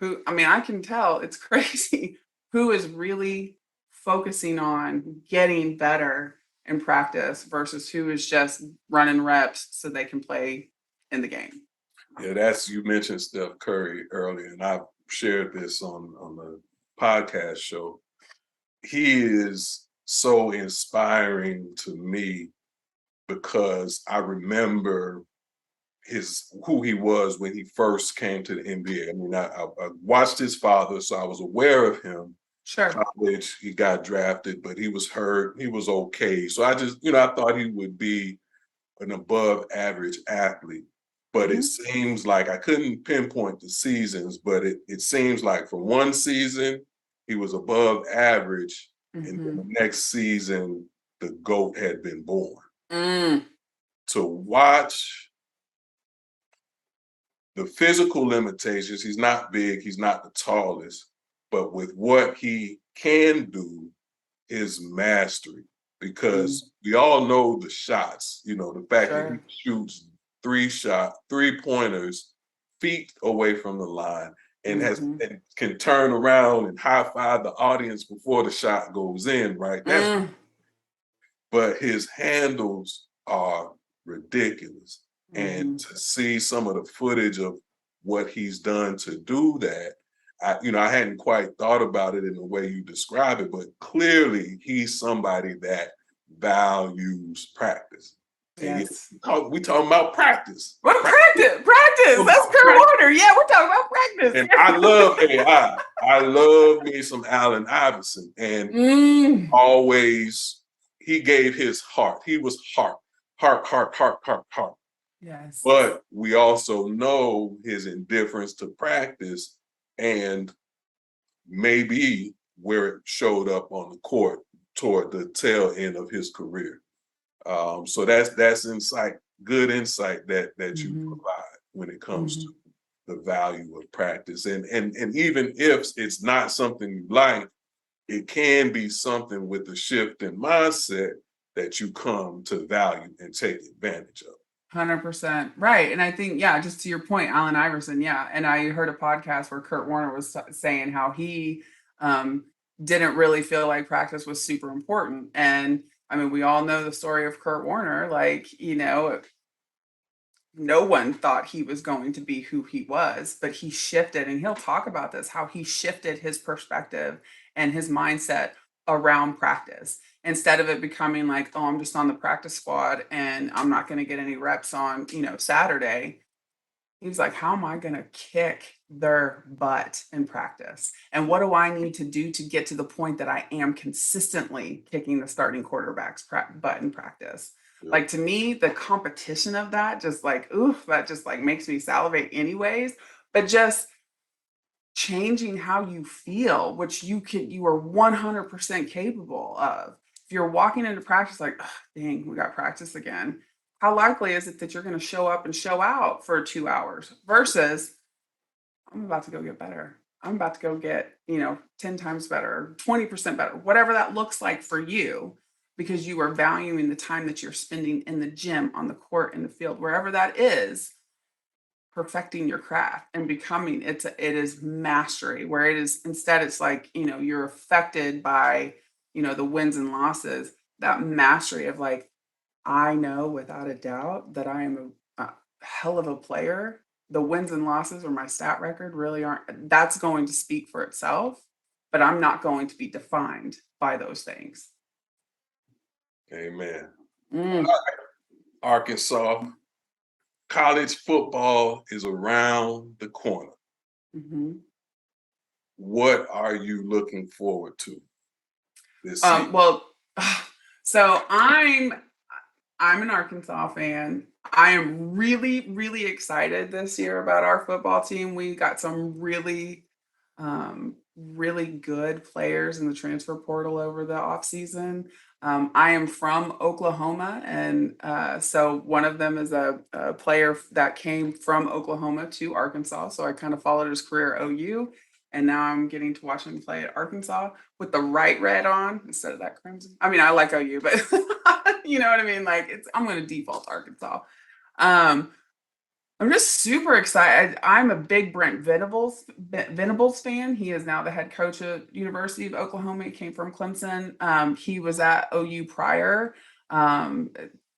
it's crazy who is really focusing on getting better in practice versus who is just running reps so they can play in the game. Yeah, you mentioned Steph Curry earlier, and I've shared this on the podcast show. He is so inspiring to me because I remember who he was when he first came to the NBA. I mean, I watched his father, so I was aware of him. Sure. College, he got drafted, but he was hurt. He was okay. So I just, I thought he would be an above average athlete. But it Mhm. seems like I couldn't pinpoint the seasons, but it seems like for one season, he was above average. And then the Mhm. next season, the GOAT had been born. Mm. To watch the physical limitations, he's not big, he's not the tallest, but with what he can do, his mastery, Mm. because we all know the shots, the fact that he Sure. shoots 3-pointers feet away from the line and Mhm. can turn around and high five the audience before the shot goes in, right? Mm. But his handles are ridiculous. And Mhm. to see some of the footage of what he's done to do that, I hadn't quite thought about it in the way you describe it, but clearly he's somebody that values practice. And Yes. we talking about practice. What practice? Practice. That's Kurt Warner. Yeah, we're talking about practice. And I love AI. I love me some Allen Iverson. And always he gave his heart. He was heart. Yes. But we also know his indifference to practice and maybe where it showed up on the court toward the tail end of his career. So that's insight, good insight that you provide when it comes to the value of practice. And even if it's not something you like, it can be something with a shift in mindset that you come to value and take advantage of. 100% right. And I think, yeah, just to your point, Allen Iverson, yeah. And I heard a podcast where Kurt Warner was saying how he didn't really feel like practice was super important. And I mean, we all know the story of Kurt Warner. Like, no one thought he was going to be who he was, but he shifted, and he'll talk about this, how he shifted his perspective and his mindset around practice. Instead of it becoming like, oh, I'm just on the practice squad and I'm not going to get any reps on, Saturday. He was like, how am I going to kick their butt in practice? And what do I need to do to get to the point that I am consistently kicking the starting quarterback's butt in practice? Like, to me, the competition of that just like, oof, that just like makes me salivate anyways. But just changing how you feel, which you are 100% capable of. If you're walking into practice like, "Ugh, dang, we got practice again," how likely is it that you're going to show up and show out for 2 hours versus I'm about to go get better. I'm about to go get, 10 times better, 20% better, whatever that looks like for you, because you are valuing the time that you're spending in the gym, on the court, in the field, wherever that is, perfecting your craft and becoming it is mastery, where it is instead it's like, you're affected by, the wins and losses, that mastery of like, I know without a doubt that I am a hell of a player. The wins and losses or my stat record really aren't, that's going to speak for itself, but I'm not going to be defined by those things. Amen. Mm. Arkansas, college football is around the corner. Mm-hmm. What are you looking forward to this season? Well, so I'm an Arkansas fan. I am really, really excited this year about our football team. We got some really, really good players in the transfer portal over the offseason. I am from Oklahoma, and so one of them is a player that came from Oklahoma to Arkansas. So I kind of followed his career at OU, and now I'm getting to watch him play at Arkansas with the right red on instead of that crimson. I mean, I like OU, but you know what I mean? Like, I'm going to default to Arkansas. I'm just super excited. I'm a big Brent Venables fan. He is now the head coach at University of Oklahoma. He came from Clemson. He was at OU prior. To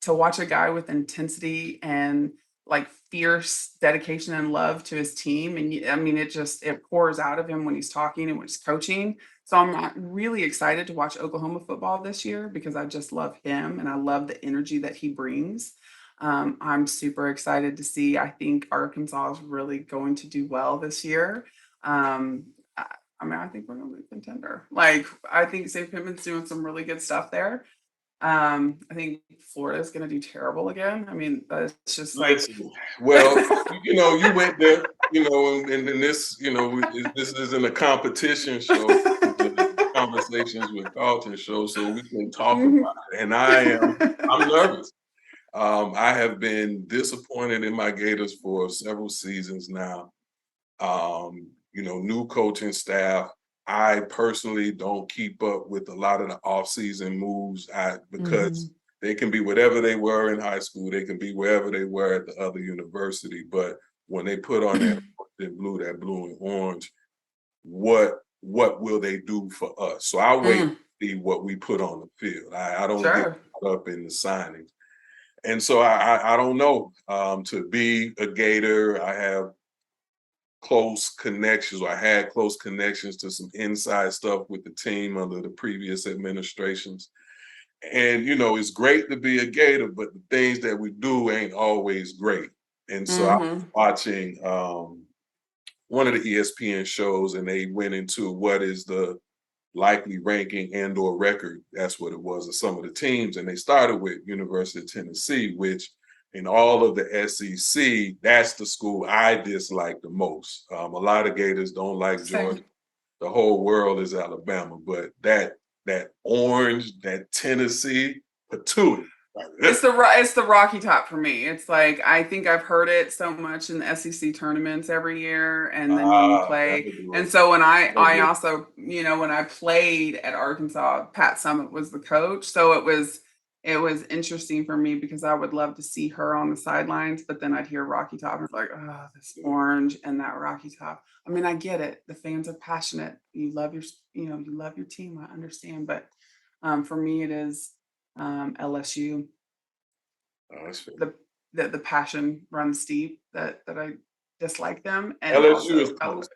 watch a guy with intensity and like fierce dedication and love to his team, and I mean, it pours out of him when he's talking and when he's coaching. So I'm really excited to watch Oklahoma football this year because I just love him and I love the energy that he brings. I'm super excited to see. I think Arkansas is really going to do well this year. I think we're going to be a contender. Like, I think St. Pittman's doing some really good stuff there. I think Florida is going to do terrible again. I mean, it's just like, well, you went there, and this, this isn't a competition show. Conversations with Carlton show, so we can talk about it. And I'm nervous. I have been disappointed in my Gators for several seasons now. New coaching staff. I personally don't keep up with a lot of the off-season moves because they can be whatever they were in high school. They can be wherever they were at the other university. But when they put on that blue and orange, what will they do for us? So I wait to see what we put on the field. I don't get caught up in the signings. And so I don't know. To be a Gator, I have close connections, or I had close connections to some inside stuff with the team under the previous administrations. And it's great to be a Gator, but the things that we do ain't always great. And so I was Mm-hmm. watching one of the ESPN shows, and they went into what is the likely ranking and or record. That's what it was of some of the teams. And they started with University of Tennessee, which in all of the SEC, that's the school I dislike the most. A lot of Gators don't like Georgia. Same. The whole world is Alabama, but that orange, that Tennessee, patootie. It's the Rocky Top for me. It's like I think I've heard it so much in the SEC tournaments every year, and then when you That play, would do and it. so when That I would also when I played at Arkansas, Pat Summitt was the coach, so it was interesting for me because I would love to see her on the sidelines, but then I'd hear Rocky Top and it's like, oh, this orange and that Rocky Top. I mean, I get it. The fans are passionate. You love you love your team. I understand, but for me, it is LSU. that's fair. The passion runs deep that I dislike them and LSU is also close.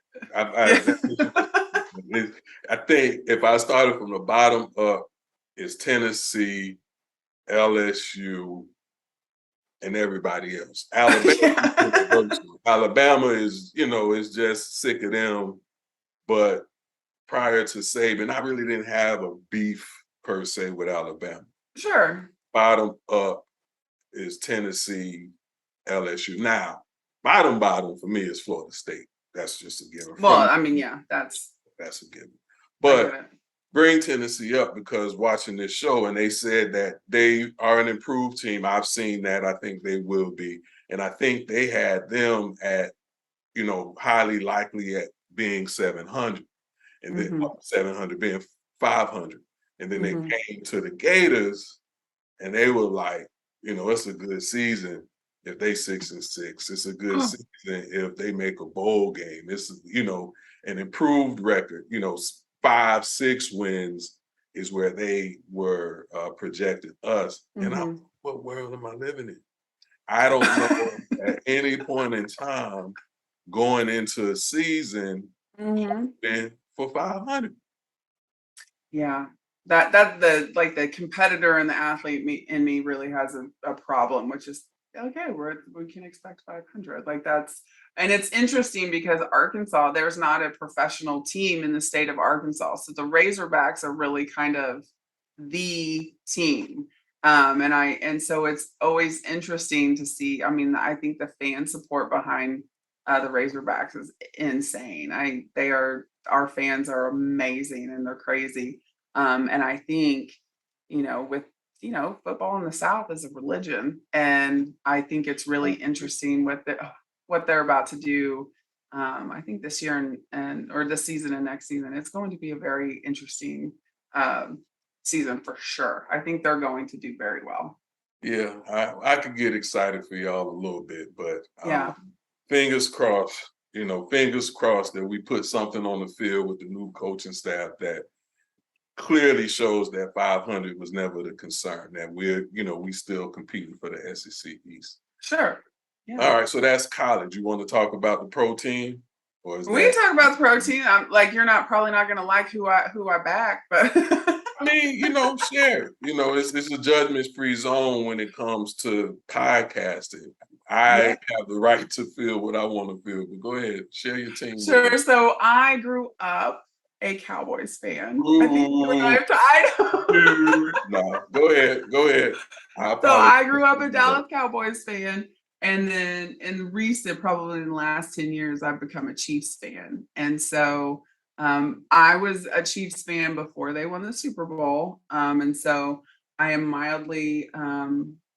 yeah. I think if I started from the bottom up, it's Tennessee, LSU, and everybody else. Alabama is Yeah. universal. Alabama is just sick of them. But prior to Saban, I really didn't have a beef per se with Alabama. Sure. Bottom up is Tennessee, LSU. Now, bottom for me is Florida State. That's just a given. Well, From I mean, yeah, that's a given. I get But it. bring Tennessee up because watching this show and they said that they are an improved team. I've seen that. I think they will be. And I think they had them at, highly likely at being 700 and then Hmm. 700 being 500. And then they Hmm. came to the Gators and they were like, it's a good season if they 6-6. It's a good season if they make a bowl game. It's an improved record. 5-6 wins is where they were projected us. And Hmm. what world am I living in? I don't know at any point in time going into a season Hmm. been for 500. Yeah. That the competitor and the athlete in me really has a problem, which is okay, we can expect 500. Like that's and it's interesting because Arkansas, there's not a professional team in the state of Arkansas. So the Razorbacks are really kind of the team. And so it's always interesting to see. I mean, I think the fan support behind the Razorbacks is insane. They are our fans are amazing and they're crazy. And I think, with football in the South is a religion, and I think it's really interesting what they're about to do. I think this year and or this season and next season, it's going to be a very interesting um, season for sure. I think they're going to do very well. Yeah, I could get excited for y'all a little bit, but Yeah. fingers crossed, fingers crossed that we put something on the field with the new coaching staff that clearly shows that 500 was never the concern, that we still competing for the SEC East. Sure. Yeah. All right, so that's college. You want to talk about the pro team, or is We can that? talk about the protein. I'm like you're not probably not gonna like who I back, but I mean, share. It's a judgment-free zone when it comes to podcasting. I yeah. have the right to feel what I want to feel, but go ahead, share your team with us. Sure. So I grew up a Cowboys fan. I think you and I Ooh, have tied. dude. No, go ahead, go ahead. I So apologize. I grew up a Dallas Cowboys fan. And then probably in the last 10 years, I've become a Chiefs fan. And so I was a Chiefs fan before they won the Super Bowl. And so I am mildly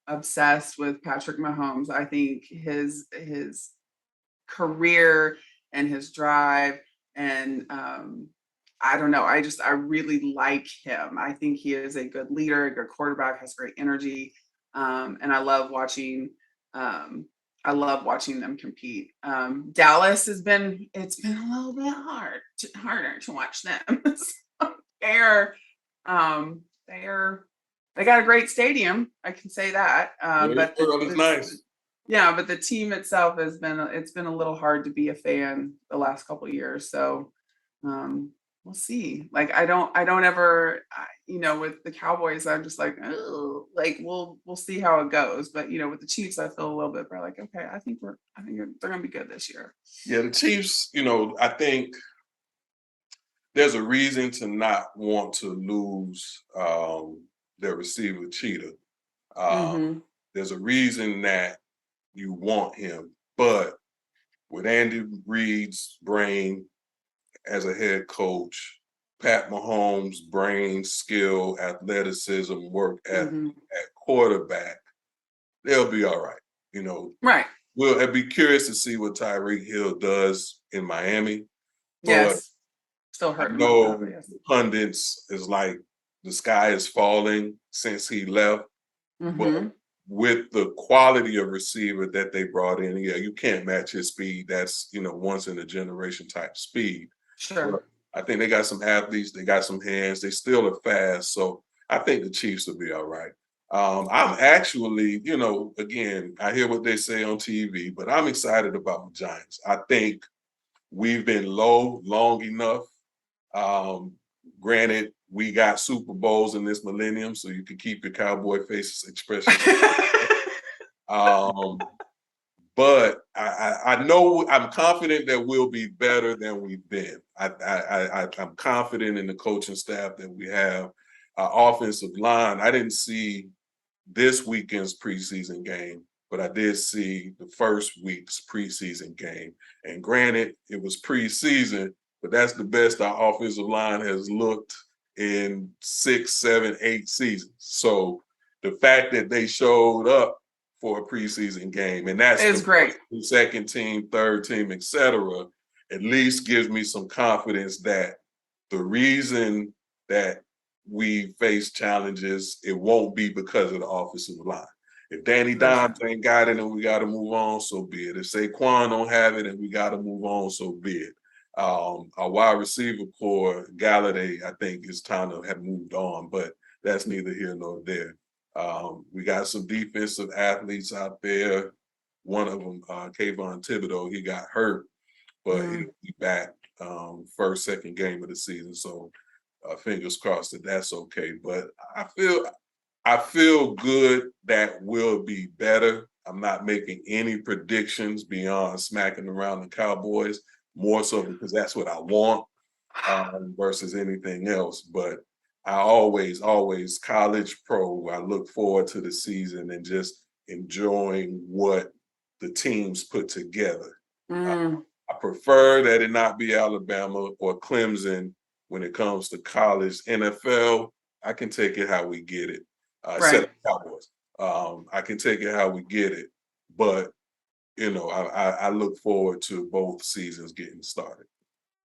obsessed with Patrick Mahomes. I think his career and his drive and I don't know. I really like him. I think he is a good leader, a good quarterback, has great energy, and Um, I love watching them compete. Dallas it's been a little bit harder to watch them. So they're um, they're they got a great stadium. I can say that. But Well, it's nice. yeah, but the team itself it's been a little hard to be a fan the last couple of years. So we'll see. Like I don't ever, with the Cowboys, I'm just like, oh, like we'll see how it goes. But with the Chiefs, I feel a little bit better. Like, okay, I think they're gonna be good this year. Yeah, the Chiefs, I think there's a reason to not want to lose their receiver Cheetah. Uh, Mm-hmm. there's a reason that you want him, but with Andy Reid's brain as a head coach, Pat Mahomes' brain, skill, athleticism, work at Mm-hmm. quarterback, they'll be all right. You know, Right. I'd be curious to see what Tyreek Hill does in Miami, but Yes. Still I hurting about that, but know yes. the pundits is like the sky is falling since he left, but Mm-hmm. with the quality of receiver that they brought in, yeah, you can't match his speed. That's once in a generation type speed. But Sure. I think they got some athletes, they got some hands, they still are fast. So I think the Chiefs will be all right. I'm actually, again, I hear what they say on TV, but I'm excited about the Giants. I think we've been low long enough. Um, Granted, we got Super Bowls in this millennium, so you can keep your cowboy faces expressions. Um, but I know I'm confident that we'll be better than we've been. I'm confident in the coaching staff that we have. Our offensive line, I didn't see this weekend's preseason game, but I did see the first week's preseason game. And granted, it was preseason, but that's the best our offensive line has looked in 6, 7, 8 seasons. So the fact that they showed up for a preseason game, and that's It's the great. second team, third team, etc., at least gives me some confidence that the reason that we face challenges, it won't be because of the offensive line. If Danny Very true. Dimes ain't got it and we got to move on, so be it. If Saquon don't have it and we got to move on, so be it. Our wide receiver core, Galladay, I think is time to have moved on, but that's neither here nor there. We got some defensive athletes out there. One of them, Kayvon Thibodeau, he got hurt, but he'll Mm. be back first, second game of the season. So fingers crossed that that's okay. But I feel good that we'll be better. I'm not making any predictions beyond smacking around the Cowboys, more so because that's what I want versus anything else. But I always college pro. I look forward to the season and just enjoying what the teams put together. Uh, Mm. I prefer that it not be Alabama or Clemson when it comes to college. NFL, I can take it how we get it, Right. except the Cowboys. I can take it how we get it, but I look forward to both seasons getting started.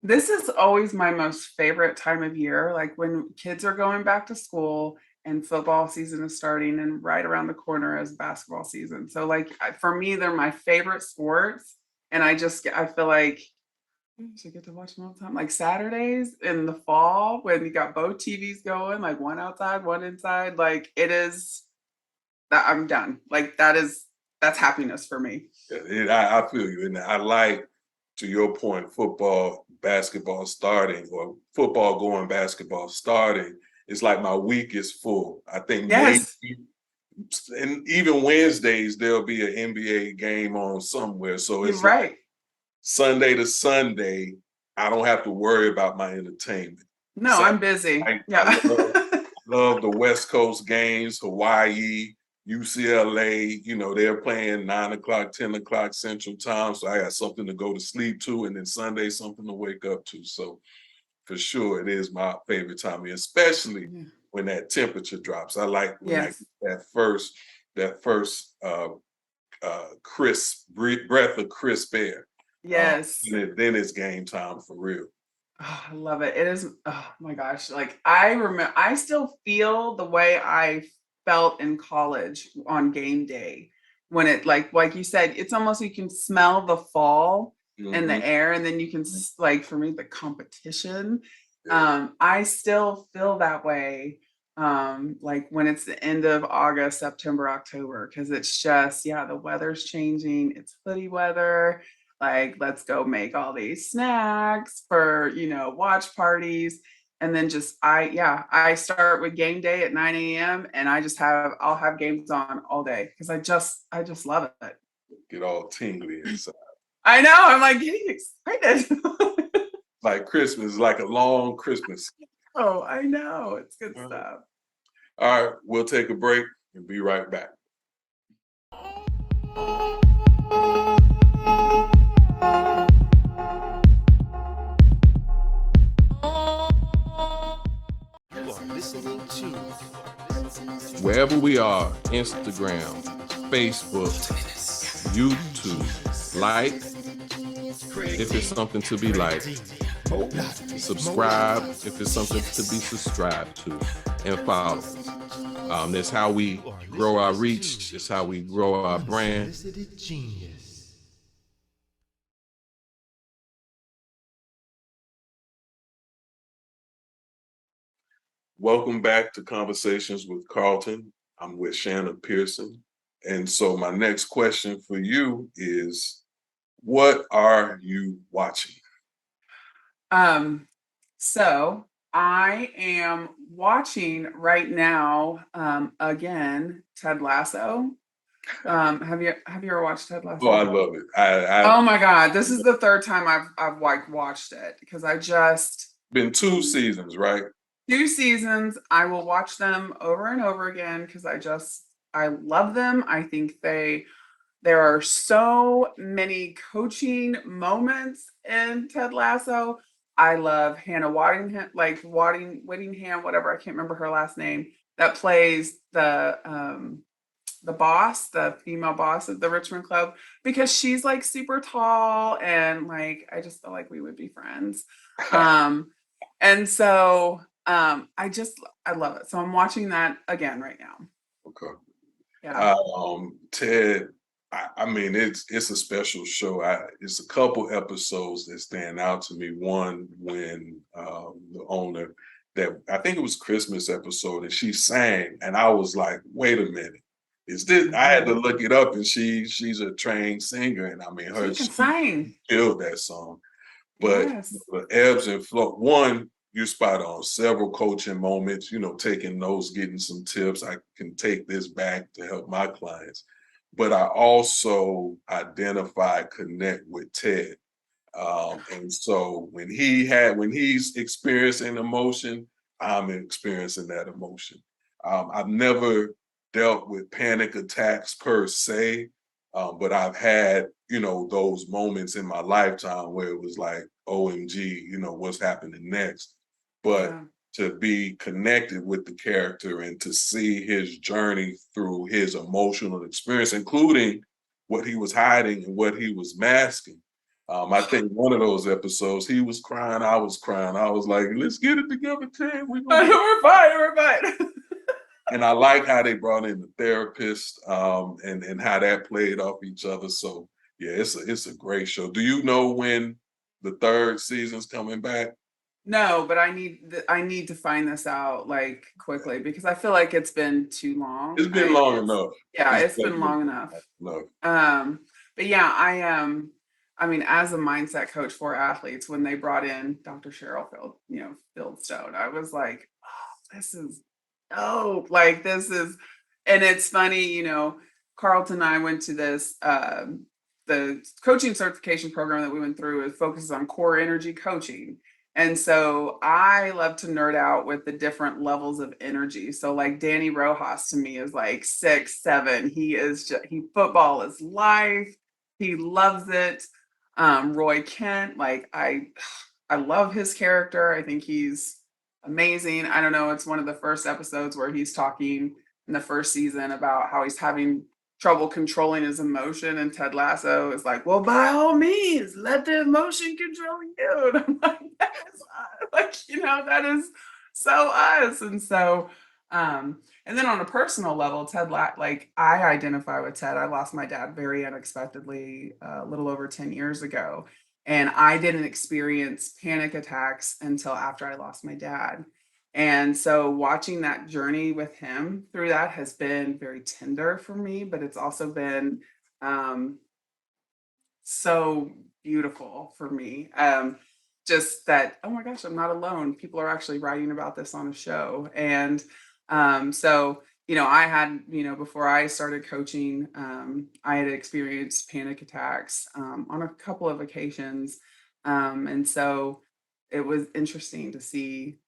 This is always my most favorite time of year, like when kids are going back to school and football season is starting and right around the corner is basketball season. So like for me, they're my favorite sports. And I feel like I should get to watch them all the time. Like Saturdays in the fall when you got both TVs going, like one outside, one inside, like it is that I'm done. Like that's happiness for me. Yeah, I feel you, and I like, to your point, football, basketball starting, or football going, basketball starting. It's like my week is full. I think maybe, Yes, and even Wednesdays there'll be an NBA game on somewhere. So you're it's like right. Sunday to Sunday, I don't have to worry about my entertainment. No, Saturday I'm busy. night, I Yeah. love the West Coast games, Hawaii, UCLA. They're playing 9 o'clock, 10 o'clock Central Time, so I got something to go to sleep to, and then Sunday something to wake up to. So for sure, it is my favorite time of year, especially Yeah. when that temperature drops. I like when I get Yes. that first crisp breath of crisp air. Yes. Then it's game time for real. Oh, I love it. It is, oh my gosh. Like I remember, I still feel the way I felt in college on game day when it like you said, it's almost you can smell the fall in Hmm. the air, and then you can like for me the competition. Yeah. I still feel that way. Like when it's the end of August, September, October, because it's just, yeah, the weather's changing. It's hoodie weather. Like, let's go make all these snacks for, watch parties. And then I start with game day at 9 a.m. and I'll have games on all day because I just love it. Get all tingly inside. I know. I'm like getting excited. Like Christmas, like a long Christmas. Oh, I know. It's good All stuff. right, we'll take a break and be right back. Wherever we are, Instagram, Facebook, YouTube, like, if it's something to be liked, subscribe if it's something to be subscribed to, and follow. That's how we grow our reach. It's how we grow our brand. Welcome back to Conversations with Carlton. I'm with Shanna Pearson. And so my next question for you is, what are you watching? So I am watching right now, again, Ted Lasso. Have you ever watched Ted Lasso? Oh, I love it. Oh my God, this is the third time I've like watched it because I just been 2 seasons, right? 2 seasons. I will watch them over and over again because I love them. I think there are so many coaching moments in Ted Lasso. I love Hannah Whittingham, whatever, I can't remember her last name, that plays the boss, the female boss of the Richmond Club, because she's like super tall and like I just feel like we would be friends. And so I love it. So I'm watching that again right now. Okay. Yeah. Ted, I mean, it's a special show. It's a couple episodes that stand out to me. One, when the owner, that I think it was Christmas episode, and she sang, and I was like, wait a minute. Is this? I had to look it up, and she's a trained singer, and I mean, She can sing. killed that song. But Yes. the ebbs and flow. One, you're spot on. Several coaching moments. Taking notes, getting some tips. I can take this back to help my clients. But I also connect with Ted. And so when he's experiencing emotion, I'm experiencing that emotion. I've never dealt with panic attacks per se, but I've had, those moments in my lifetime where it was like, OMG, what's happening next? But Yeah. to be connected with the character and to see his journey through his emotional experience, including what he was hiding and what he was masking. I think one of those episodes, he was crying, I was crying. I was like, let's get it together, Ted. We're fine. And I like how they brought in the therapist, and how that played off each other. So yeah, it's a great show. Do you know when the 3rd season's coming back? No, but I need to find this out like quickly because I feel like it's been too long. It's been long enough. Yeah, it's been long enough. But yeah, I mean, as a mindset coach for athletes, when they brought in Dr. Cheryl Fieldstone, I was like, oh, this is dope. Like this is, and it's funny, Carlton and I went to this the coaching certification program that we went through. It focuses on core energy coaching. And so I love to nerd out with the different levels of energy. So like Danny Rojas to me is like 6, 7. Football is life. He loves it. Roy Kent, like I love his character. I think he's amazing. I don't know. It's one of the first episodes where he's talking in the first season about how he's having trouble controlling his emotion, and Ted Lasso is like, well, by all means, let the emotion control you. And I'm like, that is so us. And so and then on a personal level, like I identify with Ted. I lost my dad very unexpectedly a little over 10 years ago, and I didn't experience panic attacks until after I lost my dad. And so watching that journey with him through that has been very tender for me, but it's also been so beautiful for me. Just that, oh my gosh, I'm not alone. People are actually writing about this on a show. And so, I had, before I started coaching, I had experienced panic attacks on a couple of occasions. And so it was interesting to see,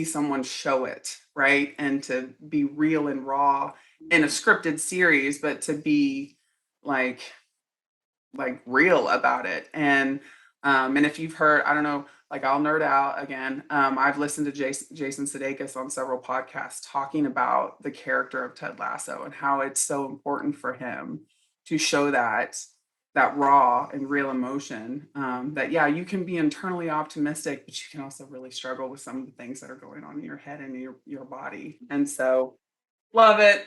someone show it, right? And to be real and raw in a scripted series, but to be like real about it. And if you've heard, I don't know, I'll nerd out again. I've listened to Jason Sudeikis on several podcasts talking about the character of Ted Lasso and how it's so important for him to show that raw and real emotion. That yeah, you can be internally optimistic, but you can also really struggle with some of the things that are going on in your head and your body. And so love it.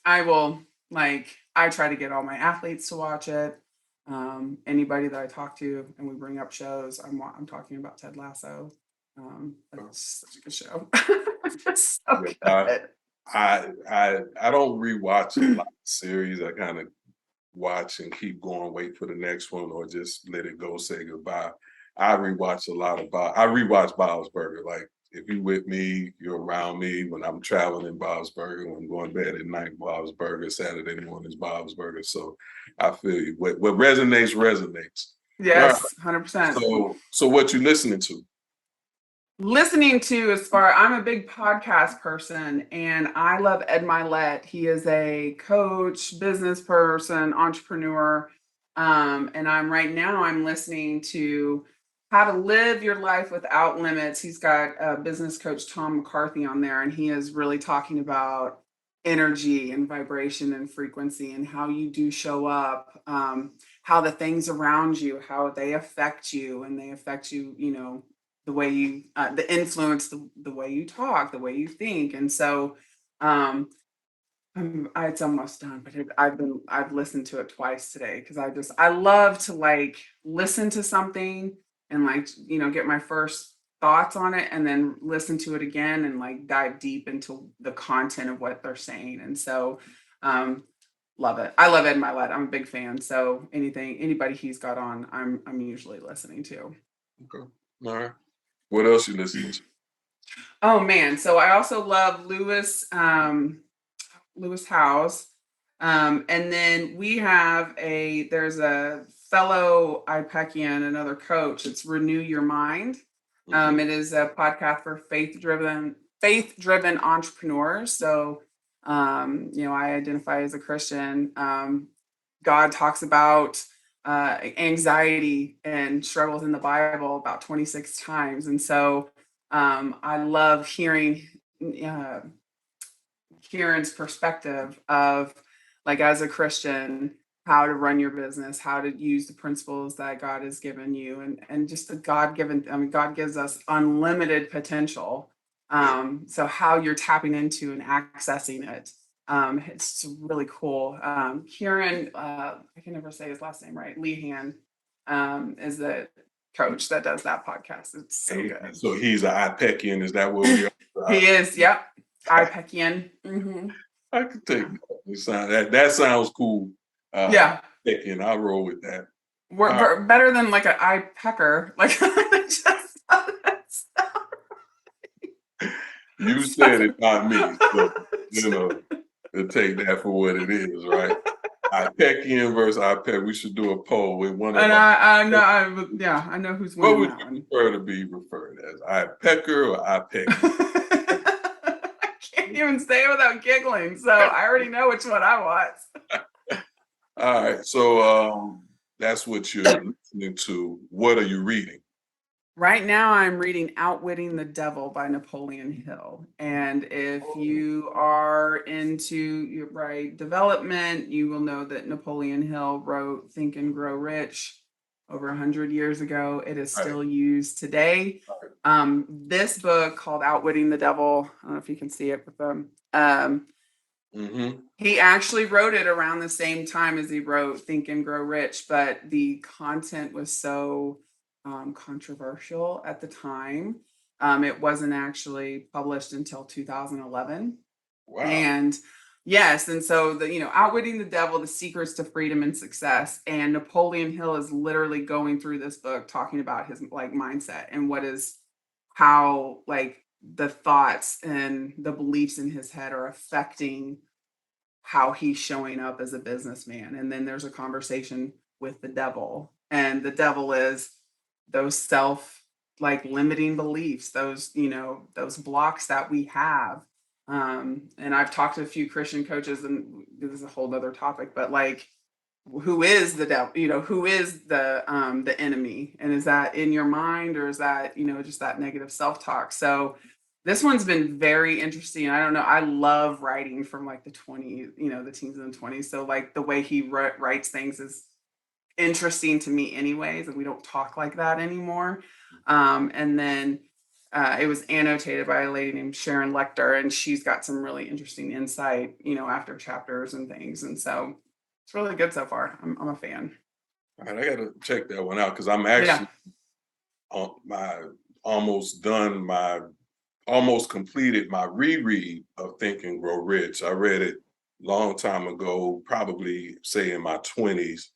I will I try to get all my athletes to watch it. Anybody that I talk to and we bring up shows, I'm talking about Ted Lasso. It's such a good show. It's so I good. I don't rewatch a lot of series. I kind of watch and keep going, wait for the next one, or just let it go, say goodbye. I rewatch a lot about. I rewatch Bob's Burger. Like if you with me, you're around me when I'm traveling in Bob's Burger, when I'm going to bed at night, Bob's Burger, Saturday morning is Bob's Burger. So I feel you. What resonates, resonates. All right. Yes, 100%. So what you listening to? Listening to as far I'm a big podcast person and I love Ed Milet. He is a coach, business person, entrepreneur. And I'm listening to How to Live Your Life Without Limits. He's got business coach Tom McCarthy on there, and he is really talking about energy and vibration and frequency and how you do show up, how the things around you, how they affect you, and they affect you, the way you the influence the way you talk, the way you think. And so it's almost done, but I've listened to it twice today because I love to listen to something and get my first thoughts on it and then listen to it again and dive deep into the content of what they're saying. And so love it. I love Ed Milet. I'm a big fan. So anybody he's got on, I'm usually listening to. Okay. All right. What else you listening to? Oh man, so I also love Lewis Howes. And then there's a fellow IPECian, another coach. It's Renew Your Mind. Mhm. It is a podcast for faith driven entrepreneurs. So I identify as a Christian. God talks about anxiety and struggles in the Bible about 26 times. And so I love hearing uh, Kieran's perspective of as a Christian, how to run your business, how to use the principles that God has given you, and just the God given. I mean, God gives us unlimited potential. Yeah. So how you're tapping into and accessing it, it's really cool. Kieran, I can never say his last name right. Lehan is the coach that does that podcast. It's so good. So he's an IPECian. Is that what we are? He is. Yep. IPECian. Mm-hmm. I could take that sounds cool. Yeah. IPECian. I'll roll with that. We're better than an eye pecker. Just You said it, not me. So, to take that for what it is, right? IPECian versus IPEC. We should do a poll with one of and them. I know who's What winning would that you one. prefer to be referred as? IPECer or IPECian? I can't even say it without giggling, so I already know which one I want. All right. So that's what you're listening to. What are you reading? Right now, I'm reading Outwitting the Devil by Napoleon Hill. And if you are into your development, you will know that Napoleon Hill wrote Think and Grow Rich over 100 years ago. It is still used today. This book called Outwitting the Devil, I don't know if you can see it with them. He actually wrote it around the same time as he wrote Think and Grow Rich, but the content was so controversial at the time. It wasn't actually published until 2011. Wow. And Yes, and so Outwitting the Devil, The Secrets to Freedom and Success, and Napoleon Hill is literally going through this book talking about his like mindset and how like the thoughts and the beliefs in his head are affecting how he's showing up as a businessman. And then there's a conversation with the devil, and the devil is those self like limiting beliefs, those blocks that we have. And I've talked to a few Christian coaches, and this is a whole other topic, but like, who is the devil? Who is the enemy? And is that in your mind, or is that, just that negative self-talk? So this one's been very interesting. I don't know. I love writing from like the 20s, the teens and the 20s. So like the way he writes things is interesting to me anyways, and we don't talk like that anymore. And then it was annotated by a lady named Sharon Lecter, and she's got some really interesting insight, after chapters and things. And so it's really good so far. I'm a fan. All right, I got to check that one out because I'm Yeah. actually on my almost done my almost completed my reread of Think and Grow Rich. I read it long time ago, probably say in my 20s,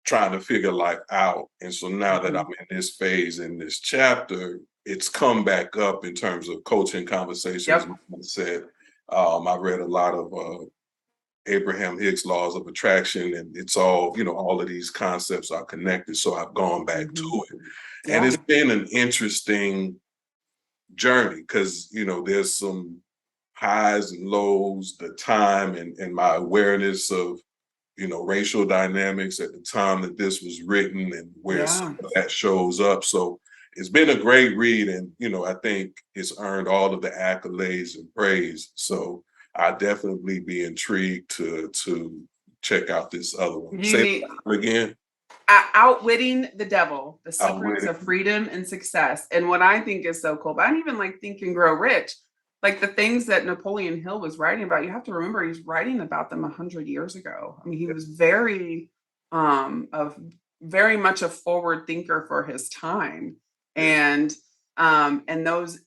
trying to figure life out. And so now that I'm in this phase in this chapter, it's come back up in terms of coaching conversations. Yep. Like I said, I read a lot of Abraham Hicks laws of attraction, and it's all, all of these concepts are connected. So I've gone back to it. And Yeah. it's been an interesting journey because, there's some highs and lows, the time and my awareness of, racial dynamics at the time that this was written and where some of that shows up. So it's been a great read, and, I think it's earned all of the accolades and praise. So I definitely be intrigued to check out this other one. You Say need it again. Outwitting the Devil, The Secrets Outwitting. of Freedom and Success. And what I think is so cool, but I don't even like Think and Grow Rich. Like the things that Napoleon Hill was writing about, you have to remember he's writing about them 100 years ago. I mean, he was very much a forward thinker for his time. And those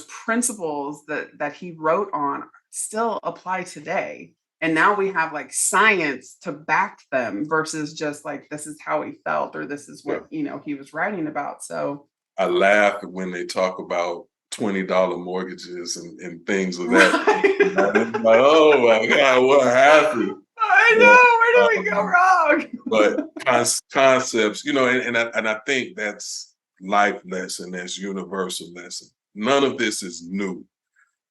principles that he wrote on still apply today. And now we have like science to back them versus just like, this is how he felt, or this is what, he was writing about. So I laugh when they talk about $20 mortgages and things of that. It's like, oh my God, what happened? I know, where did we go wrong? But concepts, and I think that's life lesson, that's universal lesson. None of this is new.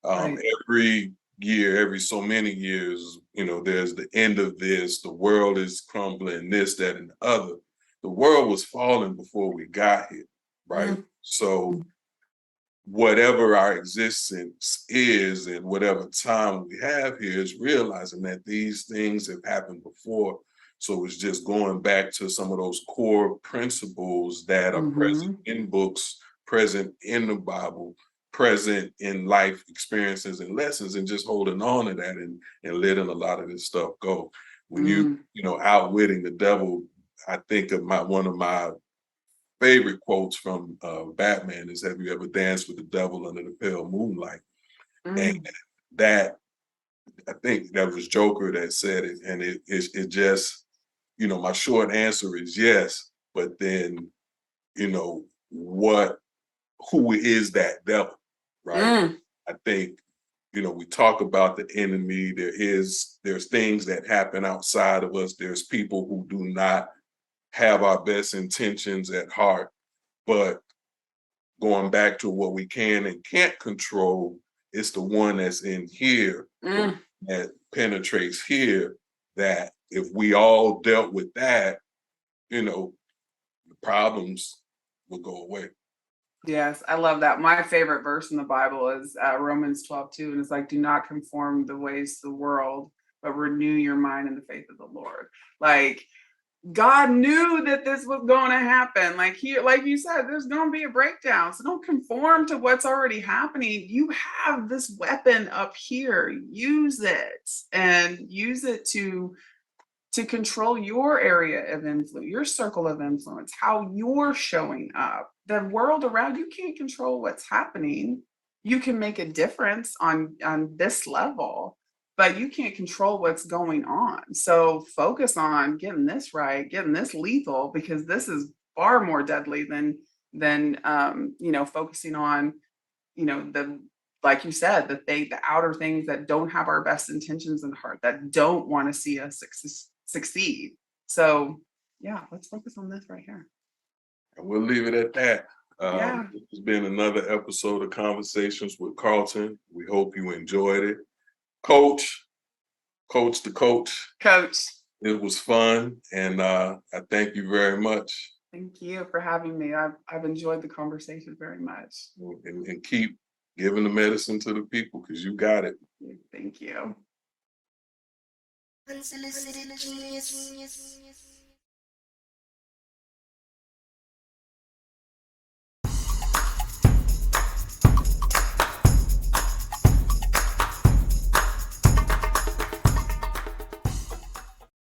Right. Every year, every so many years, there's the end of this, the world is crumbling, this, that, and the other. The world was falling before we got here, right? So whatever our existence is and whatever time we have here is realizing that these things have happened before. So it's just going back to some of those core principles that are present in books, present in the Bible, present in life experiences and lessons, and just holding on to that and letting a lot of this stuff go. When outwitting the devil, I think of one of my favorite quotes from Batman is, "Have you ever danced with the devil under the pale moonlight?" And that, I think that was Joker that said it, and it just, my short answer is yes. But then, who is that devil, right? I think, we talk about the enemy. There's things that happen outside of us. There's people who do not have our best intentions at heart. But going back to what we can and can't control, it's the one that's in here that penetrates here, that if we all dealt with that, the problems would go away. Yes, I love that. My favorite verse in the Bible is Romans 12:2, and it's like, do not conform the ways to the world, but renew your mind in the faith of the Lord. Like, God knew that this was going to happen. Like you said, there's going to be a breakdown. So don't conform to what's already happening. You have this weapon up here. Use it, and use it to control your area of influence, your circle of influence, how you're showing up. The world around you can't control what's happening. You can make a difference on this level, but you can't control what's going on. So focus on getting this right, getting this lethal, because this is far more deadly than focusing on, the like you said, the outer things that don't have our best intentions in heart, that don't want to see us succeed. So yeah, let's focus on this right here. And we'll leave it at that. Yeah. This has been another episode of Conversations with Carlton. We hope you enjoyed it. Coach the coach. Coach, It was fun, and I thank you very much. thank you for having me. I've enjoyed the conversation very much. And keep giving the medicine to the people, because you got it. Thank you. Unsolicited genius.